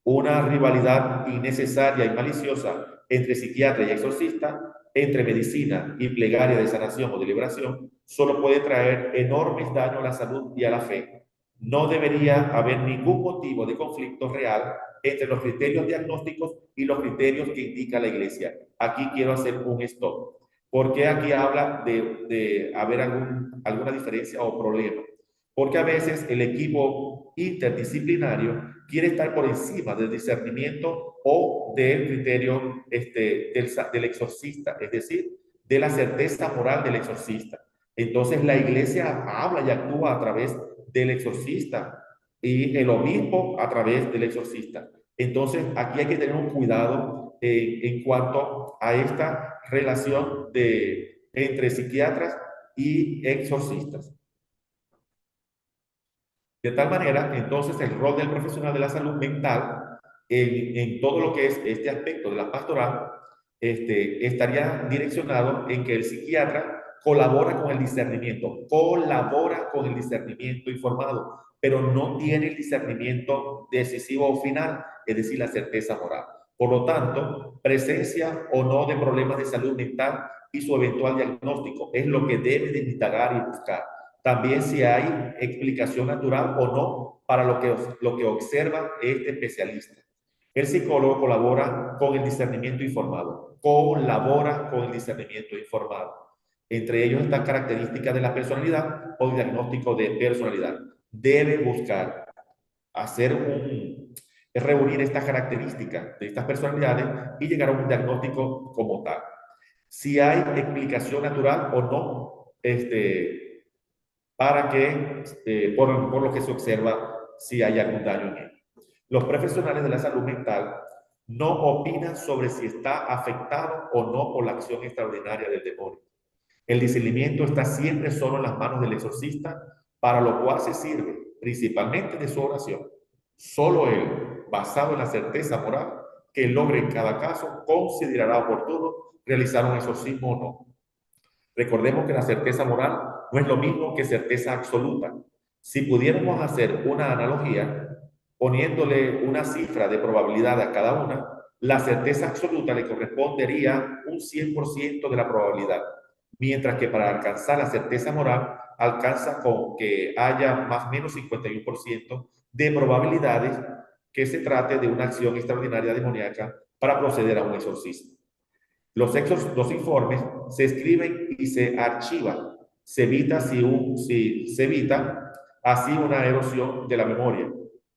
Una rivalidad innecesaria y maliciosa entre psiquiatra y exorcista, entre medicina y plegaria de sanación o de liberación, solo puede traer enormes daños a la salud y a la fe. No debería haber ningún motivo de conflicto real entre los criterios diagnósticos y los criterios que indica la Iglesia. Aquí quiero hacer un stop. ¿Por qué aquí habla de haber alguna diferencia o problema? Porque a veces el equipo interdisciplinario quiere estar por encima del discernimiento o del criterio del exorcista, es decir, de la certeza moral del exorcista. Entonces la Iglesia habla y actúa a través del exorcista y el obispo a través del exorcista. Entonces, aquí hay que tener un cuidado en cuanto a esta relación entre psiquiatras y exorcistas. De tal manera, entonces, el rol del profesional de la salud mental en todo lo que es este aspecto de la pastoral estaría direccionado en que el psiquiatra colabora con el discernimiento informado, pero no tiene el discernimiento decisivo o final, es decir, la certeza moral. Por lo tanto, presencia o no de problemas de salud mental y su eventual diagnóstico es lo que debe de indagar y buscar. También si hay explicación natural o no para lo que observa este especialista. El psicólogo colabora con el discernimiento informado, colabora con el discernimiento informado. Entre ellos están características de la personalidad o diagnóstico de personalidad. Debe buscar reunir estas características de estas personalidades y llegar a un diagnóstico como tal. Si hay explicación natural o no, para que, por lo que se observa, si hay algún daño en él. Los profesionales de la salud mental no opinan sobre si está afectado o no por la acción extraordinaria del demonio. El discernimiento está siempre solo en las manos del exorcista, para lo cual se sirve principalmente de su oración. Solo él, basado en la certeza moral que logre en cada caso, considerará oportuno realizar un exorcismo o no. Recordemos que la certeza moral no es lo mismo que certeza absoluta. Si pudiéramos hacer una analogía, poniéndole una cifra de probabilidad a cada una, la certeza absoluta le correspondería un 100% de la probabilidad, mientras que para alcanzar la certeza moral alcanza con que haya más o menos 51% de probabilidades que se trate de una acción extraordinaria demoníaca para proceder a un exorcismo. Los informes se escriben y se archivan. Se evita, se evita así una erosión de la memoria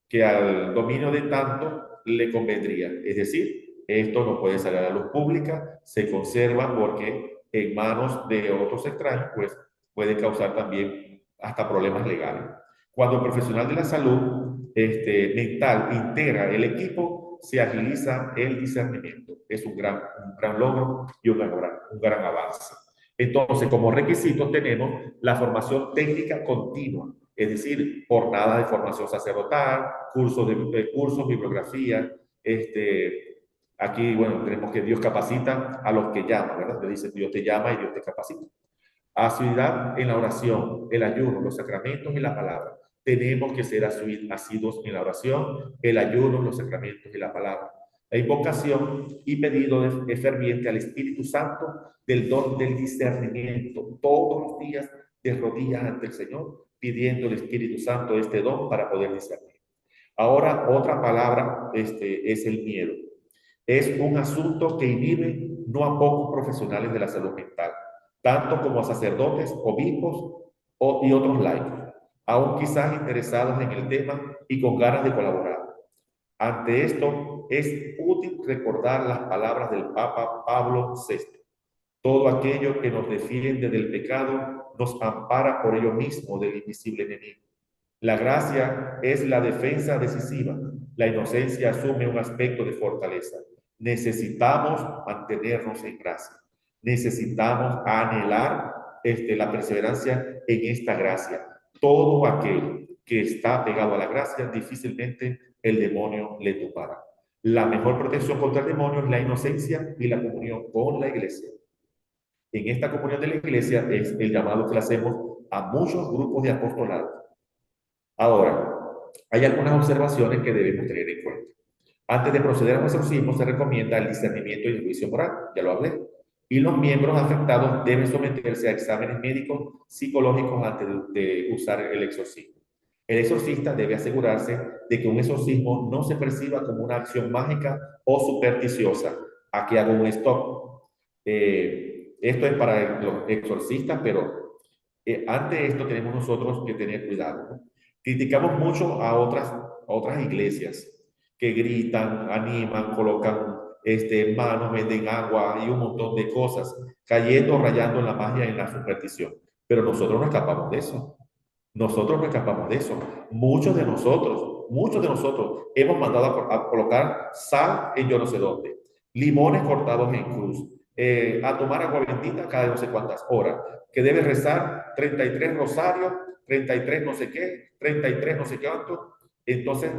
que al dominio de tanto le convendría. Es decir, esto no puede salir a la luz pública, se conserva porque en manos de otros extraños pues puede causar también hasta problemas legales. Cuando el profesional de la salud mental integra el equipo, se agiliza el discernimiento. Es un gran logro y un gran avance. Entonces, como requisitos tenemos la formación técnica continua, es decir, jornada de formación sacerdotal, cursos, bibliografía. Aquí, bueno, tenemos que Dios capacita a los que llama, ¿verdad? Le dice, Dios te llama y Dios te capacita. Asiduidad en la oración, el ayuno, los sacramentos y la palabra. Tenemos que ser asiduos en la oración, el ayuno, los sacramentos y la palabra. La invocación y pedido ferviente al Espíritu Santo del don del discernimiento. Todos los días de rodillas ante el Señor, pidiendo al Espíritu Santo este don para poder discernir. Ahora, otra palabra es el miedo. Es un asunto que inhibe no a pocos profesionales de la salud mental, tanto como a sacerdotes, obispos y otros laicos, aún quizás interesados en el tema y con ganas de colaborar. Ante esto, es útil recordar las palabras del Papa Pablo VI. Todo aquello que nos defiende del pecado nos ampara por ello mismo del invisible enemigo. La gracia es la defensa decisiva. La inocencia asume un aspecto de fortaleza. Necesitamos mantenernos en gracia. Necesitamos anhelar la perseverancia en esta gracia. Todo aquel que está pegado a la gracia, difícilmente el demonio le tumbará. La mejor protección contra el demonio es la inocencia y la comunión con la iglesia. En esta comunión de la iglesia es el llamado que le hacemos a muchos grupos de apostolado. Ahora, hay algunas observaciones que debemos tener en cuenta. Antes de proceder a un exorcismo se recomienda el discernimiento y el juicio moral, ya lo hablé, y los miembros afectados deben someterse a exámenes médicos psicológicos antes de usar el exorcismo. El exorcista debe asegurarse de que un exorcismo no se perciba como una acción mágica o supersticiosa. Aquí hago un stop. Esto es para los exorcistas, pero ante esto tenemos nosotros que tener cuidado, ¿no? Criticamos mucho a otras iglesias que gritan, animan, colocan manos, venden agua y un montón de cosas, cayendo, rayando en la magia, en la superstición. Pero nosotros no escapamos de eso. Nosotros no escapamos de eso. Muchos de nosotros hemos mandado a colocar sal en yo no sé dónde, limones cortados en cruz, a tomar agua bendita cada no sé cuántas horas, que debe rezar 33 rosarios, 33 no sé qué, 33 no sé cuánto. Entonces,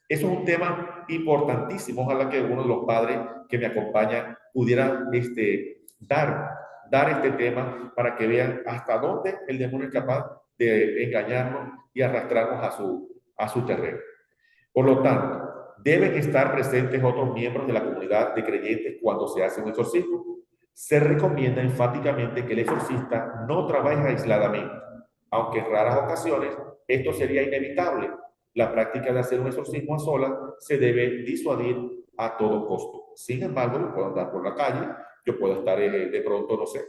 eso es un tema importantísimo. Ojalá que uno de los padres que me acompaña pudiera dar este tema para que vean hasta dónde el demonio es capaz de engañarnos y arrastrarnos a su terreno. Por lo tanto, deben estar presentes otros miembros de la comunidad de creyentes cuando se hace un exorcismo. Se recomienda enfáticamente que el exorcista no trabaje aisladamente, aunque en raras ocasiones esto sería inevitable. La práctica de hacer un exorcismo a solas se debe disuadir a todo costo. Sin embargo, yo puedo andar por la calle, yo puedo estar de pronto, no sé,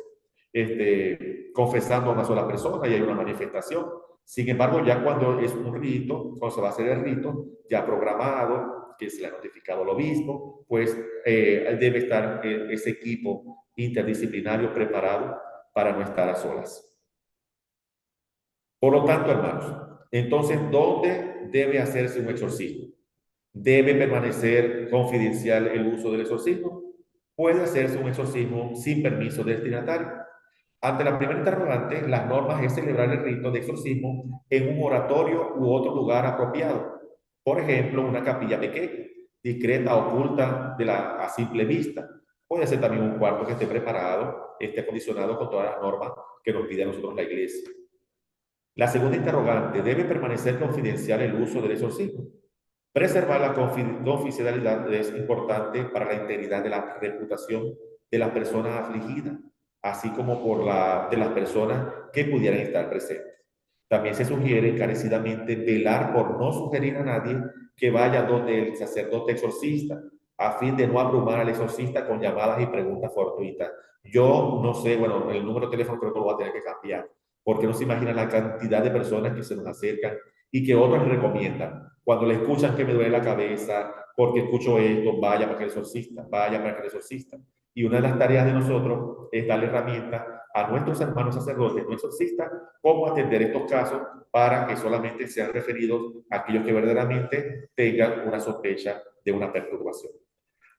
confesando a una sola persona y hay una manifestación. Sin embargo, ya cuando es un rito, cuando se va a hacer el rito, ya programado, que se le ha notificado al obispo, pues debe estar ese equipo interdisciplinario preparado para no estar a solas. Por lo tanto, hermanos, entonces, ¿dónde debe hacerse un exorcismo? ¿Debe permanecer confidencial el uso del exorcismo? ¿Puede hacerse un exorcismo sin permiso del destinatario? Ante la primera interrogante, las normas es celebrar el rito de exorcismo en un oratorio u otro lugar apropiado. Por ejemplo, una capilla pequeña, discreta, oculta a simple vista. Puede ser también un cuarto que esté preparado, esté acondicionado con todas las normas que nos pide a nosotros la iglesia. La segunda interrogante, ¿debe permanecer confidencial el uso del exorcismo? Preservar la confidencialidad es importante para la integridad de la reputación de las personas afligidas, así como de las personas que pudieran estar presentes. También se sugiere encarecidamente velar por no sugerir a nadie que vaya donde el sacerdote exorcista, a fin de no abrumar al exorcista con llamadas y preguntas fortuitas. Yo no sé, bueno, el número de teléfono creo que lo voy a tener que cambiar, porque no se imagina la cantidad de personas que se nos acercan y que otros les recomiendan. Cuando le escuchan que me duele la cabeza, porque escucho esto, vaya para que el exorcista, vaya para que el exorcista. Y una de las tareas de nosotros es darle herramientas a nuestros hermanos sacerdotes, no exorcistas, cómo atender estos casos para que solamente sean referidos a aquellos que verdaderamente tengan una sospecha de una perturbación.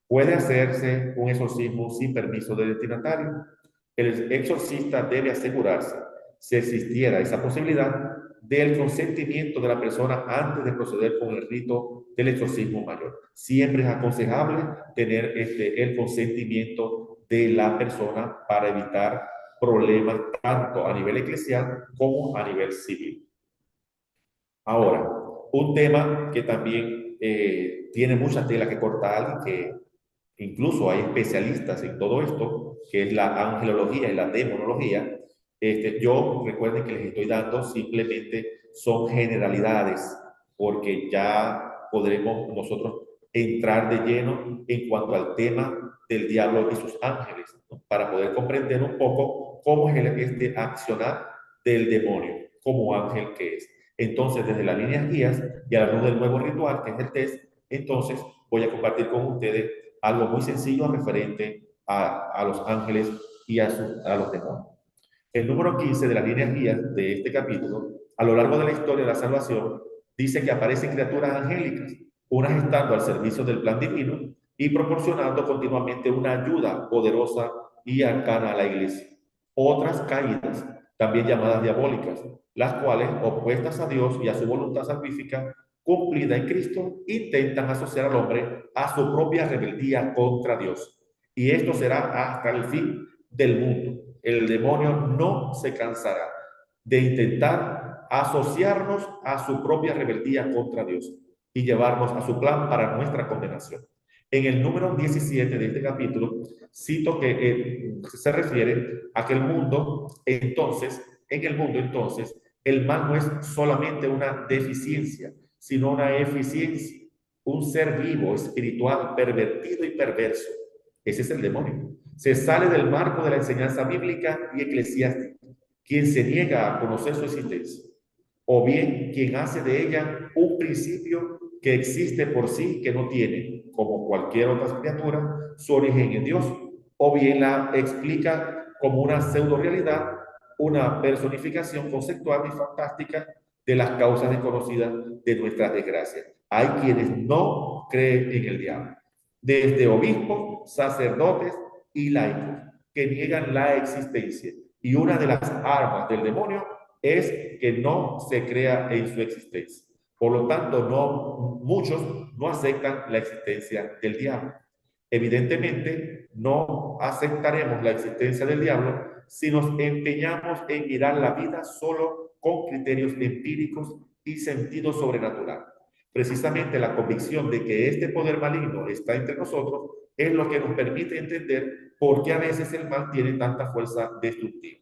¿Puede hacerse un exorcismo sin permiso del destinatario? El exorcista debe asegurarse, si existiera esa posibilidad, del consentimiento de la persona antes de proceder con el rito del exorcismo mayor. Siempre es aconsejable tener el consentimiento de la persona para evitar problemas tanto a nivel eclesial como a nivel civil. Ahora, un tema que también tiene mucha tela que cortar y que incluso hay especialistas en todo esto, que es la angelología y la demonología. Yo recuerden que les estoy dando simplemente son generalidades, porque ya podremos nosotros entrar de lleno en cuanto al tema del diablo y sus ángeles, ¿no? Para poder comprender un poco cómo es este accionar del demonio como ángel que es. Entonces, desde las líneas guías y a la luz del nuevo ritual, que es el test, entonces voy a compartir con ustedes algo muy sencillo referente a los ángeles y a los demonios. El número 15 de las líneas guías de este capítulo, a lo largo de la historia de la salvación, dice que aparecen criaturas angélicas, unas estando al servicio del plan divino y proporcionando continuamente una ayuda poderosa y arcana a la iglesia. Otras caídas, también llamadas diabólicas, las cuales, opuestas a Dios y a su voluntad salvífica, cumplida en Cristo, intentan asociar al hombre a su propia rebeldía contra Dios. Y esto será hasta el fin del mundo. El demonio no se cansará de intentar asociarnos a su propia rebeldía contra Dios y llevarnos a su plan para nuestra condenación. En el número 17 de este capítulo, cito que se refiere a que el mundo, entonces, en el mundo, entonces, el mal no es solamente una deficiencia, sino una eficiencia, un ser vivo, espiritual, pervertido y perverso. Ese es el demonio. Se sale del marco de la enseñanza bíblica y eclesiástica, quien se niega a conocer su existencia, o bien quien hace de ella un principio que existe por sí, que no tiene, como cualquier otra criatura, su origen en Dios, o bien la explica como una pseudo realidad, una personificación conceptual y fantástica de las causas desconocidas de nuestras desgracias. Hay quienes no creen en el diablo, desde obispos, sacerdotes y laicos, que niegan la existencia. Y una de las armas del demonio es que no se crea en su existencia. Por lo tanto, muchos no aceptan la existencia del diablo. Evidentemente, no aceptaremos la existencia del diablo si nos empeñamos en mirar la vida solo con criterios empíricos y sentido sobrenatural. Precisamente la convicción de que este poder maligno está entre nosotros es lo que nos permite entender por qué a veces el mal tiene tanta fuerza destructiva.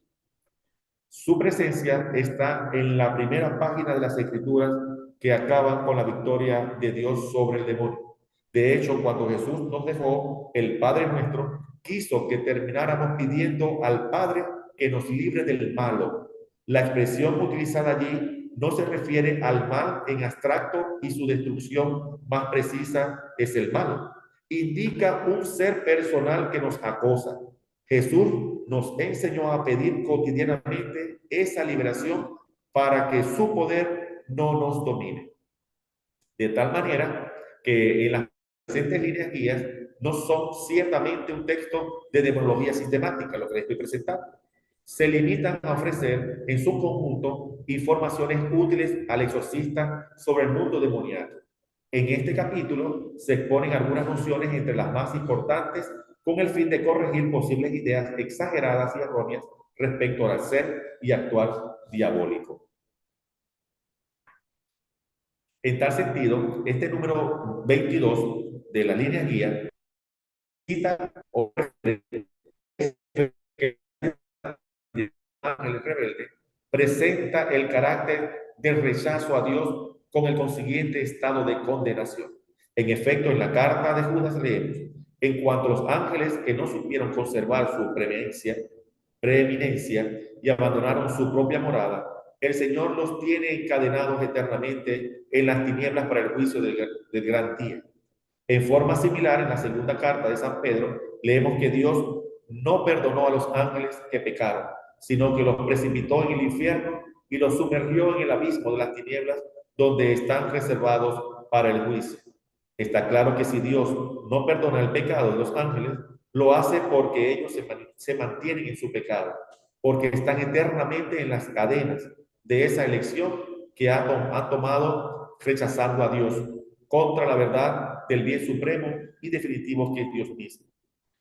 Su presencia está en la primera página de las Escrituras que acaban con la victoria de Dios sobre el demonio. De hecho, cuando Jesús nos dejó el Padre nuestro, quiso que termináramos pidiendo al Padre que nos libre del malo. La expresión utilizada allí no se refiere al mal en abstracto y su destrucción más precisa es el malo. Indica un ser personal que nos acosa. Jesús nos enseñó a pedir cotidianamente esa liberación para que su poder no nos domine. De tal manera que en las presentes líneas guías no son ciertamente un texto de demonología sistemática, lo que les estoy presentando. Se limitan a ofrecer en su conjunto informaciones útiles al exorcista sobre el mundo demoníaco. En este capítulo se exponen algunas nociones entre las más importantes con el fin de corregir posibles ideas exageradas y erróneas respecto al ser y actuar diabólico. En tal sentido, este número 22 de la línea guía cita o ángel rebelde presenta el carácter del rechazo a Dios con el consiguiente estado de condenación. En efecto, en la carta de Judas leemos: en cuanto a los ángeles que no supieron conservar su preeminencia y abandonaron su propia morada, el Señor los tiene encadenados eternamente en las tinieblas para el juicio del gran día. En forma similar, en la segunda carta de San Pedro, leemos que Dios no perdonó a los ángeles que pecaron, sino que los precipitó en el infierno y los sumergió en el abismo de las tinieblas, donde están reservados para el juicio. Está claro que si Dios no perdona el pecado de los ángeles, lo hace porque ellos se mantienen en su pecado, porque están eternamente en las cadenas de esa elección que han tomado rechazando a Dios contra la verdad del bien supremo y definitivo que es Dios mismo.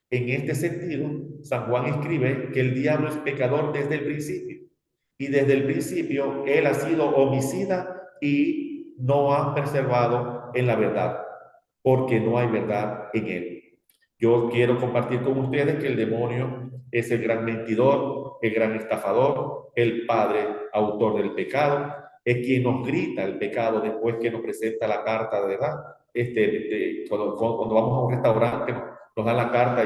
En este sentido, San Juan escribe que el diablo es pecador desde el principio, y desde el principio él ha sido homicida y no ha preservado en la verdad, porque no hay verdad en él. Yo quiero compartir con ustedes que el demonio es el gran mentidor, el gran estafador, el padre autor del pecado, es quien nos grita el pecado después que nos presenta la carta de verdad. Cuando vamos a un restaurante nos dan la carta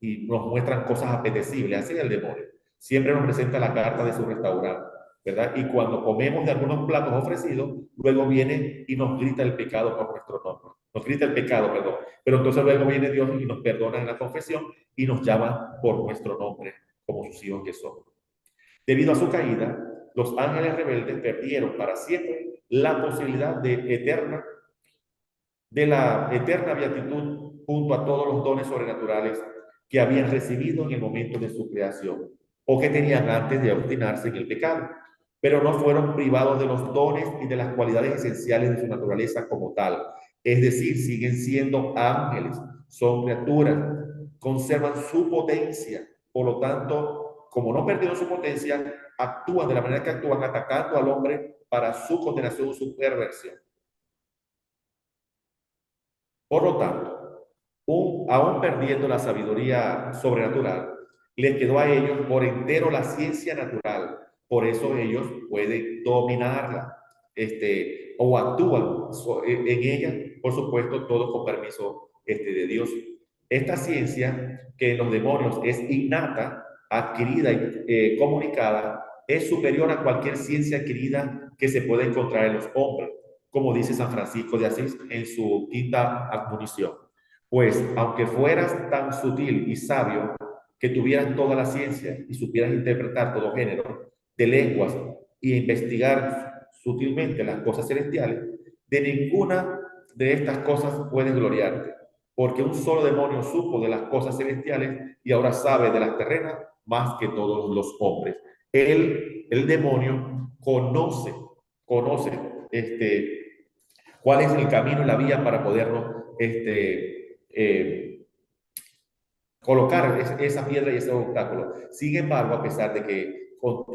y nos muestran cosas apetecibles, así es el demonio. Siempre nos presenta la carta de su restaurante, ¿verdad? Y cuando comemos de algunos platos ofrecidos, luego viene y nos grita el pecado por nuestro nombre. nos grita el pecado, perdón. Pero entonces luego viene Dios y nos perdona en la confesión y nos llama por nuestro nombre como sus hijos que somos. Debido a su caída, los ángeles rebeldes perdieron para siempre la posibilidad de la eterna beatitud junto a todos los dones sobrenaturales que habían recibido en el momento de su creación o que tenían antes de obstinarse en el pecado, pero no fueron privados de los dones y de las cualidades esenciales de su naturaleza como tal. Es decir, siguen siendo ángeles, son criaturas, conservan su potencia, por lo tanto, como no perdieron su potencia, actúan de la manera que actúan, atacando al hombre para su condenación, su perversión. Por lo tanto, aún perdiendo la sabiduría sobrenatural, les quedó a ellos por entero la ciencia natural. Por eso ellos pueden dominarla, o actúan en ella, por supuesto, todo con permiso de Dios. Esta ciencia, que en los demonios es innata, adquirida y comunicada, es superior a cualquier ciencia adquirida que se pueda encontrar en los hombres, como dice San Francisco de Asís en su quinta admonición. Pues aunque fueras tan sutil y sabio que tuvieras toda la ciencia y supieras interpretar todo género de lenguas y investigar sutilmente las cosas celestiales, de ninguna de estas cosas puedes gloriarte, porque un solo demonio supo de las cosas celestiales y ahora sabe de las terrenas más que todos los hombres. El demonio conoce cuál es el camino y la vía para podernos colocar esa piedra y ese obstáculo. Sin embargo, a pesar de que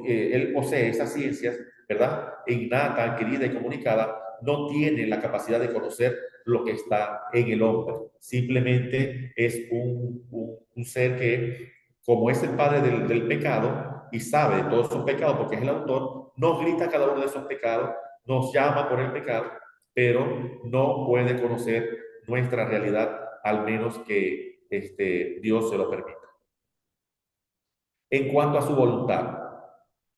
él posee esas ciencias, ¿verdad? Innata, adquirida y comunicada, no tiene la capacidad de conocer lo que está en el hombre. Simplemente es un ser que, como es el padre del pecado y sabe de todos sus pecados porque es el autor, nos grita cada uno de esos pecados, nos llama por el pecado, pero no puede conocer nuestra realidad, al menos que Dios se lo permita. En cuanto a su voluntad,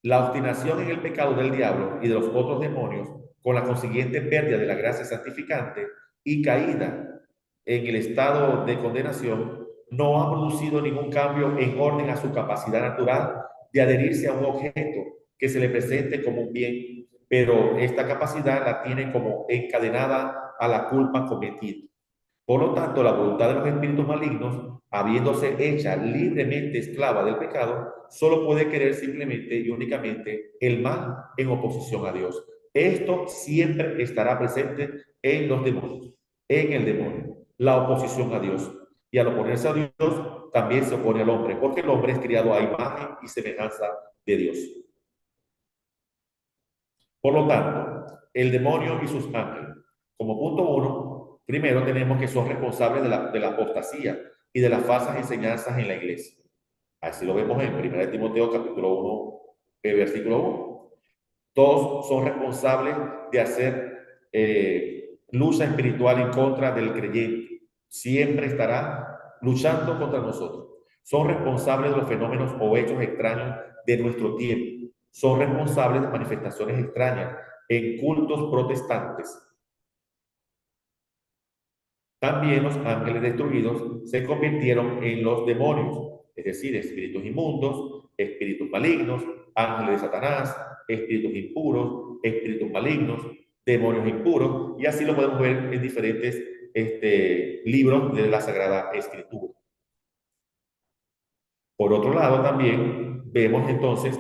la obstinación en el pecado del diablo y de los otros demonios, con la consiguiente pérdida de la gracia santificante y caída en el estado de condenación, no ha producido ningún cambio en orden a su capacidad natural de adherirse a un objeto que se le presente como un bien, pero esta capacidad la tiene como encadenada a la culpa cometida. Por lo tanto, la voluntad de los espíritus malignos, habiéndose hecha libremente esclava del pecado, solo puede querer simplemente y únicamente el mal en oposición a Dios. Esto siempre estará presente en los demonios, en el demonio, la oposición a Dios. Y al oponerse a Dios, también se opone al hombre, porque el hombre es criado a imagen y semejanza de Dios. Por lo tanto, el demonio y sus ángeles. Como punto uno, primero tenemos que son responsables de la apostasía y de las falsas enseñanzas en la iglesia. Así lo vemos en 1 Timoteo capítulo 1, versículo 1. Todos son responsables de hacer lucha espiritual en contra del creyente. Siempre estará luchando contra nosotros. Son responsables de los fenómenos o hechos extraños de nuestro tiempo. Son responsables de manifestaciones extrañas en cultos protestantes. También los ángeles destruidos se convirtieron en los demonios, es decir, espíritus inmundos, espíritus malignos, ángeles de Satanás, espíritus impuros, espíritus malignos, demonios impuros, y así lo podemos ver en diferentes libros de la Sagrada Escritura. Por otro lado, también vemos entonces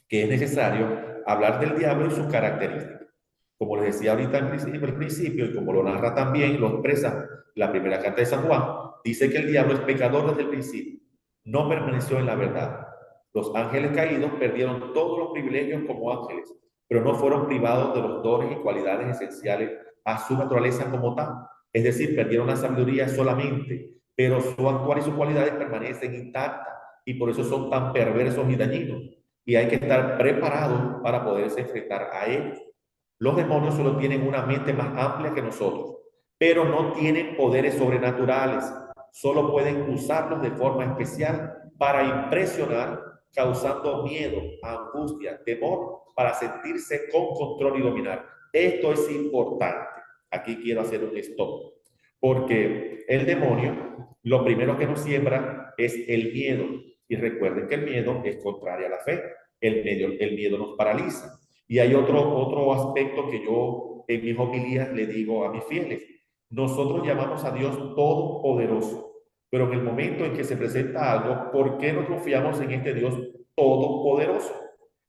que es necesario hablar del diablo y sus características. Como les decía ahorita en el principio, y como lo narra también, lo expresa la primera carta de San Juan, dice que el diablo es pecador desde el principio, no permaneció en la verdad. Los ángeles caídos perdieron todos los privilegios como ángeles, pero no fueron privados de los dones y cualidades esenciales a su naturaleza como tal. Es decir, perdieron la sabiduría solamente, pero su actuar y sus cualidades permanecen intactas y por eso son tan perversos y dañinos. Y hay que estar preparados para poderse enfrentar a ellos. Los demonios solo tienen una mente más amplia que nosotros, pero no tienen poderes sobrenaturales. Solo pueden usarlos de forma especial para impresionar, causando miedo, angustia, temor, para sentirse con control y dominar. Esto es importante. Aquí quiero hacer un stop. porque el demonio lo primero que nos siembra es el miedo. Y recuerden que el miedo es contrario a la fe. El miedo nos paraliza. Y hay otro aspecto que yo en mis homilías le digo a mis fieles. Nosotros llamamos a Dios todopoderoso, pero en el momento en que se presenta algo, ¿por qué no confiamos en este Dios todopoderoso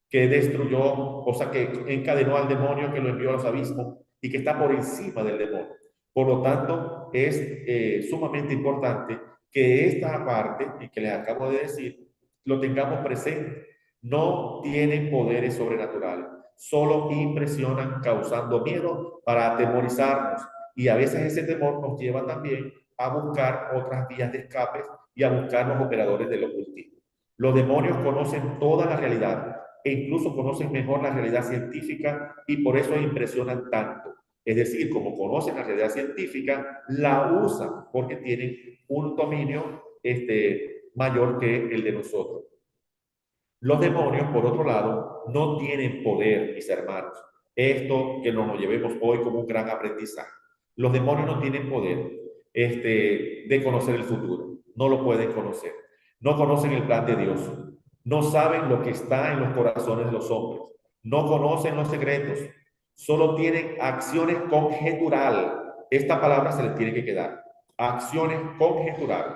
que destruyó, o sea, que encadenó al demonio, que lo envió a los abismos y que está por encima del demonio? Por lo tanto, es sumamente importante que esta parte, y que les acabo de decir, lo tengamos presente. No tienen poderes sobrenaturales, solo impresionan causando miedo para atemorizarnos. Y a veces ese temor nos lleva también a buscar otras vías de escape y a buscar los operadores del ocultismo. Los demonios conocen toda la realidad e incluso conocen mejor la realidad científica y por eso impresionan tanto. Es decir, como conocen la realidad científica, la usan porque tienen un dominio mayor que el de nosotros. Los demonios, por otro lado, no tienen poder, mis hermanos. Esto que nos lo llevemos hoy como un gran aprendizaje. Los demonios no tienen poder de conocer el futuro. No lo pueden conocer. No conocen el plan de Dios. No saben lo que está en los corazones de los hombres. No conocen los secretos. Solo tienen acciones conjeturales. Esta palabra se les tiene que quedar. Acciones conjeturales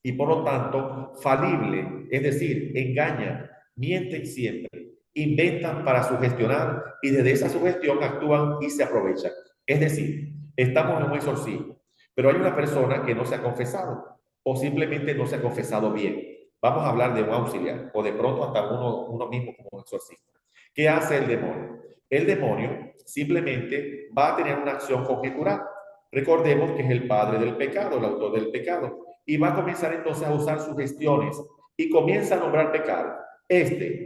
y por lo tanto falible, es decir, engañan, mienten siempre, inventan para sugestionar y desde esa sugestión actúan y se aprovechan. Es decir, estamos en un exorcismo, pero hay una persona que no se ha confesado o simplemente no se ha confesado bien. Vamos a hablar de un auxiliar o de pronto hasta uno mismo como un exorcista. ¿Qué hace el demonio? El demonio simplemente va a tener una acción conjetural. Recordemos que es el padre del pecado, el autor del pecado, y va a comenzar entonces a usar sugestiones y comienza a nombrar pecado.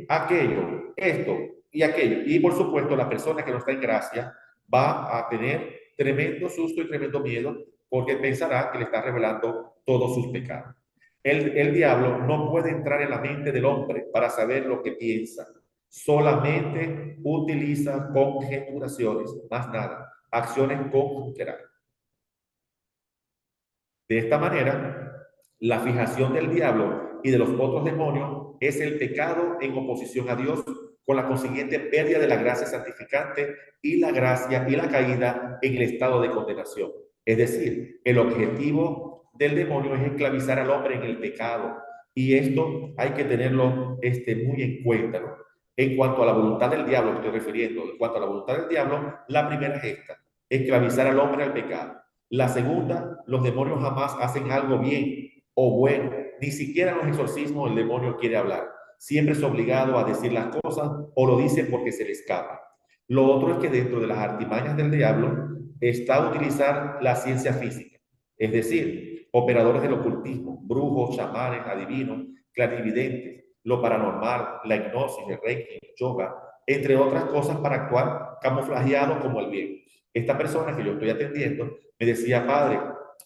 Aquello, esto y aquello. Y por supuesto, la persona que no está en gracia va a tener tremendo susto y tremendo miedo porque pensará que le está revelando todos sus pecados. El diablo no puede entrar en la mente del hombre para saber lo que piensa. Solamente utiliza conjeturaciones, más nada, acciones conjeturales. De esta manera, la fijación del diablo y de los otros demonios es el pecado en oposición a Dios, con la consiguiente pérdida de la gracia santificante y la gracia y la caída en el estado de condenación. Es decir, el objetivo del demonio es esclavizar al hombre en el pecado. Y esto hay que tenerlo muy en cuenta, ¿no? En cuanto a la voluntad del diablo, estoy refiriendo, en cuanto a la voluntad del diablo, la primera es esta, esclavizar al hombre al pecado. La segunda, los demonios jamás hacen algo bien o bueno. Ni siquiera en los exorcismos el demonio quiere hablar. Siempre es obligado a decir las cosas o lo dice porque se le escapa. Lo otro es que dentro de las artimañas del diablo está utilizar la ciencia física, es decir, operadores del ocultismo, brujos, chamanes, adivinos, clarividentes, lo paranormal, la hipnosis, el reiki, el yoga, entre otras cosas para actuar camuflajeado como el bien. Esta persona que yo estoy atendiendo me decía, padre,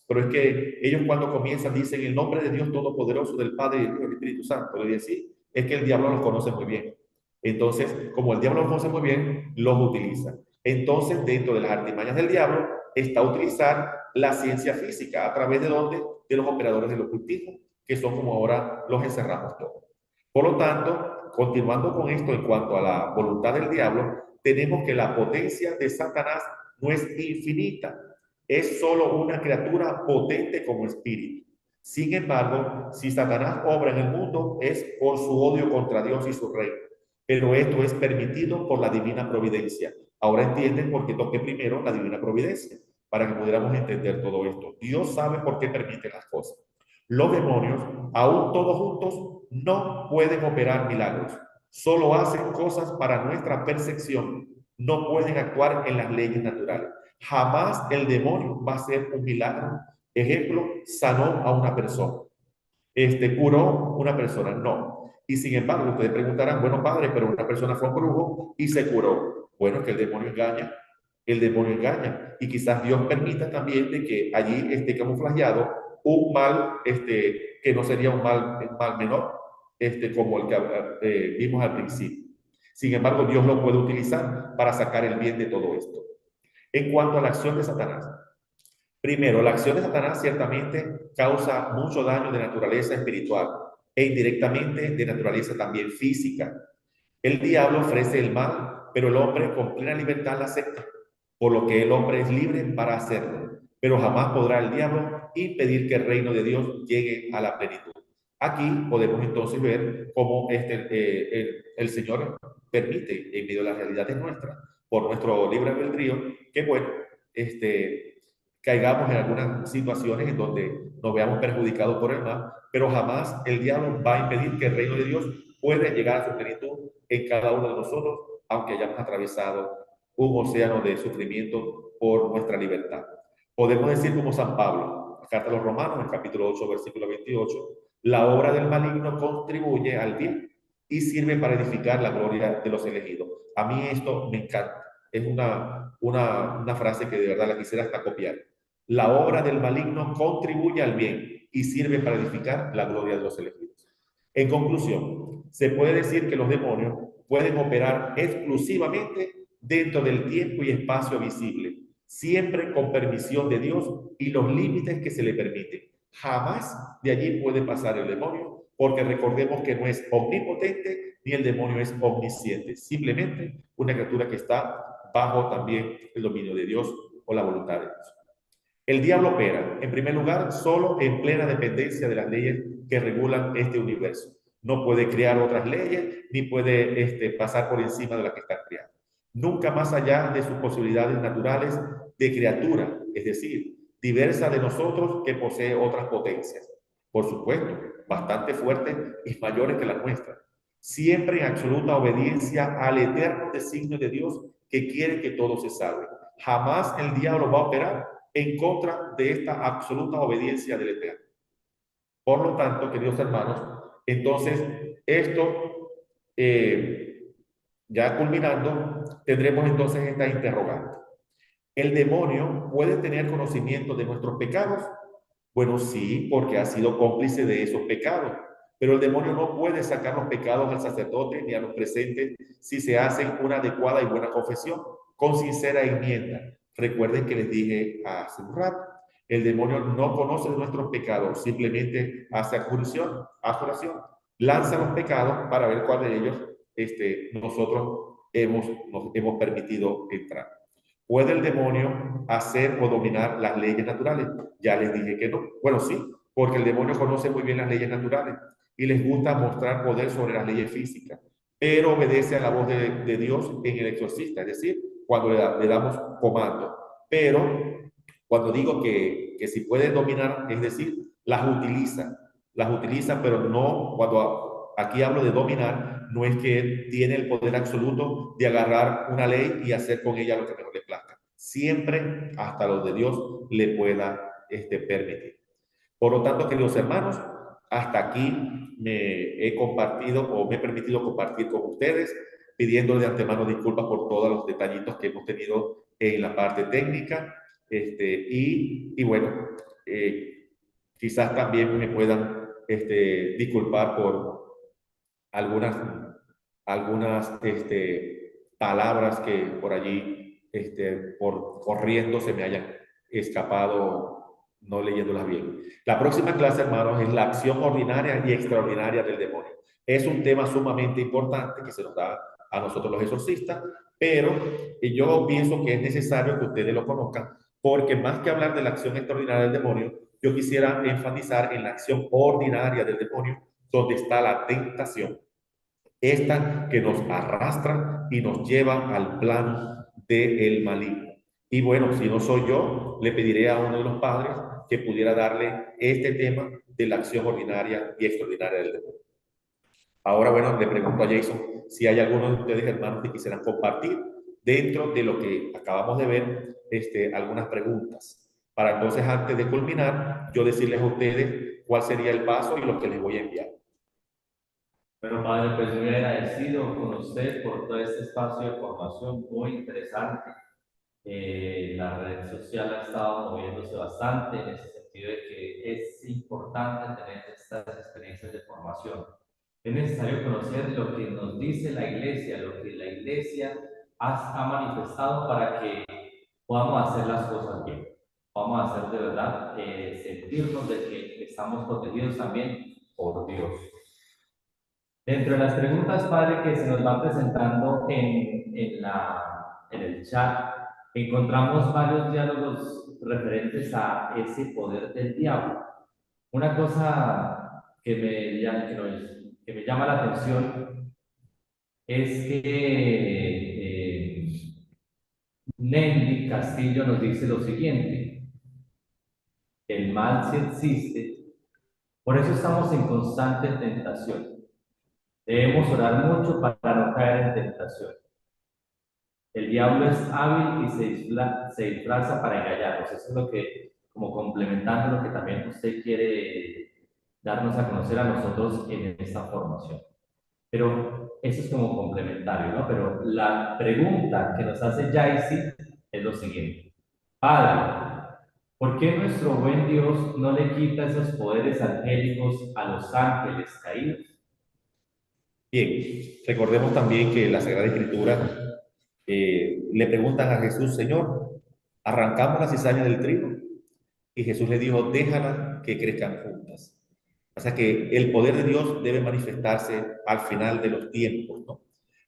pero es que ellos cuando comienzan dicen el nombre de Dios Todopoderoso, del Padre y del Espíritu Santo. Le decía, sí, es que el diablo los conoce muy bien. Entonces, como el diablo los conoce muy bien, los utiliza. Entonces, dentro de las artimañas del diablo está utilizar la ciencia física, a través de donde, de los operadores del ocultismo, que son como ahora los encerramos todos. Por lo tanto, continuando con esto en cuanto a la voluntad del diablo, tenemos que la potencia de Satanás no es infinita, es solo una criatura potente como espíritu. Sin embargo, si Satanás obra en el mundo es por su odio contra Dios y su reino, pero esto es permitido por la divina providencia. Ahora entienden por qué toqué primero la divina providencia, para que pudiéramos entender todo esto. Dios sabe por qué permite las cosas. Los demonios, aún todos juntos, no pueden operar milagros. Solo hacen cosas para nuestra percepción. No pueden actuar en las leyes naturales. Jamás el demonio va a hacer un milagro. Ejemplo, sanó a una persona. Curó una persona. No. Y sin embargo, ustedes preguntarán, bueno, padre, pero una persona fue un brujo y se curó. Bueno, es que el demonio engaña. El demonio engaña. Y quizás Dios permita también de que allí esté camuflajeado un mal, que no sería un mal menor, como el que vimos al principio. Sin embargo, Dios lo puede utilizar para sacar el bien de todo esto. En cuanto a la acción de Satanás, Primero, la acción de Satanás ciertamente causa mucho daño de naturaleza espiritual e indirectamente de naturaleza también física. El diablo ofrece el mal, pero el hombre con plena libertad la acepta, por lo que el hombre es libre para hacerlo, pero jamás podrá el diablo impedir que el reino de Dios llegue a la plenitud. Aquí podemos entonces ver cómo el Señor permite, en medio de las realidades nuestras, por nuestro libre albedrío, que bueno, caigamos en algunas situaciones en donde nos veamos perjudicados por el mal, pero jamás el diablo va a impedir que el reino de Dios pueda llegar a su plenitud en cada uno de nosotros, aunque hayamos atravesado un océano de sufrimiento por nuestra libertad. Podemos decir como San Pablo, la carta a los Romanos, en el capítulo 8, versículo 28, la obra del maligno contribuye al bien y sirve para edificar la gloria de los elegidos. A mí esto me encanta. Es una frase que de verdad la quisiera hasta copiar. La obra del maligno contribuye al bien y sirve para edificar la gloria de los elegidos. En conclusión, se puede decir que los demonios pueden operar exclusivamente dentro del tiempo y espacio visible, siempre con permisión de Dios y los límites que se le permiten. Jamás de allí puede pasar el demonio, porque recordemos que no es omnipotente ni el demonio es omnisciente, simplemente una criatura que está bajo también el dominio de Dios o la voluntad de Dios. El diablo opera, en primer lugar, solo en plena dependencia de las leyes que regulan este universo. No puede crear otras leyes ni puede pasar por encima de las que están creadas. Nunca más allá de sus posibilidades naturales de criatura, es decir, diversa de nosotros que posee otras potencias. Por supuesto, bastante fuertes y mayores que las nuestras. Siempre en absoluta obediencia al eterno designio de Dios que quiere que todo se salve. Jamás el diablo va a operar en contra de esta absoluta obediencia del Eterno. Por lo tanto, queridos hermanos, entonces esto, ya culminando, tendremos entonces esta interrogante. ¿El demonio puede tener conocimiento de nuestros pecados? Bueno, sí, porque ha sido cómplice de esos pecados. Pero el demonio no puede sacar los pecados al sacerdote ni a los presentes si se hace una adecuada y buena confesión, con sincera enmienda. Recuerden que les dije hace un rato, el demonio no conoce nuestros pecados, simplemente hace acusación, lanza los pecados para ver cuál de ellos nosotros nos hemos permitido entrar. ¿Puede el demonio hacer o dominar las leyes naturales? Ya les dije que no. Bueno, sí, porque el demonio conoce muy bien las leyes naturales y les gusta mostrar poder sobre las leyes físicas, pero obedece a la voz de Dios en el exorcista, es decir, cuando le damos comando. Pero cuando digo que si puede dominar, es decir, las utiliza, pero no, cuando aquí hablo de dominar, no es que él tiene el poder absoluto de agarrar una ley y hacer con ella lo que mejor le plazca. Siempre hasta lo de Dios le pueda permitir. Por lo tanto, queridos hermanos, hasta aquí me he compartido o me he permitido compartir con ustedes, pidiendo de antemano disculpas por todos los detallitos que hemos tenido en la parte técnica. Y bueno, quizás también me puedan disculpar por algunas, algunas palabras que por allí, por corriendo, se me hayan escapado no leyéndolas bien. La próxima clase, hermanos, es la acción ordinaria y extraordinaria del demonio. Es un tema sumamente importante que se nos da a nosotros los exorcistas, pero yo pienso que es necesario que ustedes lo conozcan, porque más que hablar de la acción extraordinaria del demonio, yo quisiera enfatizar en la acción ordinaria del demonio, donde está la tentación, esta que nos arrastra y nos lleva al plano del maligno. Y bueno, si no soy yo, le pediré a uno de los padres que pudiera darle este tema de la acción ordinaria y extraordinaria del demonio. Ahora, bueno, le pregunto a Jason si hay alguno de ustedes, hermanos, que quisieran compartir dentro de lo que acabamos de ver, algunas preguntas. Para entonces, antes de culminar, yo decirles a ustedes cuál sería el paso y lo que les voy a enviar. Bueno, padre, pues muy agradecido con usted por todo este espacio de formación muy interesante. La red social ha estado moviéndose bastante en ese sentido de que es importante tener estas experiencias de formación. Es necesario conocer lo que nos dice la Iglesia, lo que la Iglesia ha manifestado para que podamos hacer las cosas bien. vamos a hacer de verdad sentirnos de que estamos protegidos también por Dios. Dentro de las preguntas, padre, que se nos van presentando en el chat, encontramos varios diálogos referentes a ese poder del diablo. Una cosa que me llama la atención es que Nelly Castillo nos dice lo siguiente: el mal sí existe, por eso estamos en constante tentación. Debemos orar mucho para no caer en tentación. El diablo es hábil y se disfraza para engañarnos. Eso es lo que, como complementando lo que también usted quiere darnos a conocer a nosotros en esta formación. Pero eso es como complementario, ¿no? Pero la pregunta que nos hace Jaisi es lo siguiente. Padre, ¿por qué nuestro buen Dios no le quita esos poderes angélicos a los ángeles caídos? Bien, recordemos también que la Sagrada Escritura le preguntan a Jesús, Señor, arrancamos la cizaña del trigo. Y Jesús le dijo, déjala que crezcan juntas. O sea que el poder de Dios debe manifestarse al final de los tiempos, ¿no?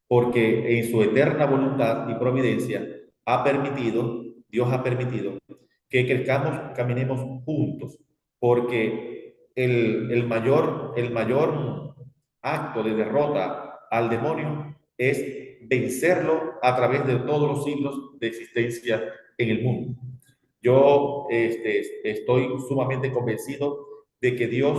Porque en su eterna voluntad y providencia Dios ha permitido que crezcamos, caminemos juntos, porque el mayor acto de derrota al demonio es vencerlo a través de todos los siglos de existencia en el mundo. Yo estoy sumamente convencido de que Dios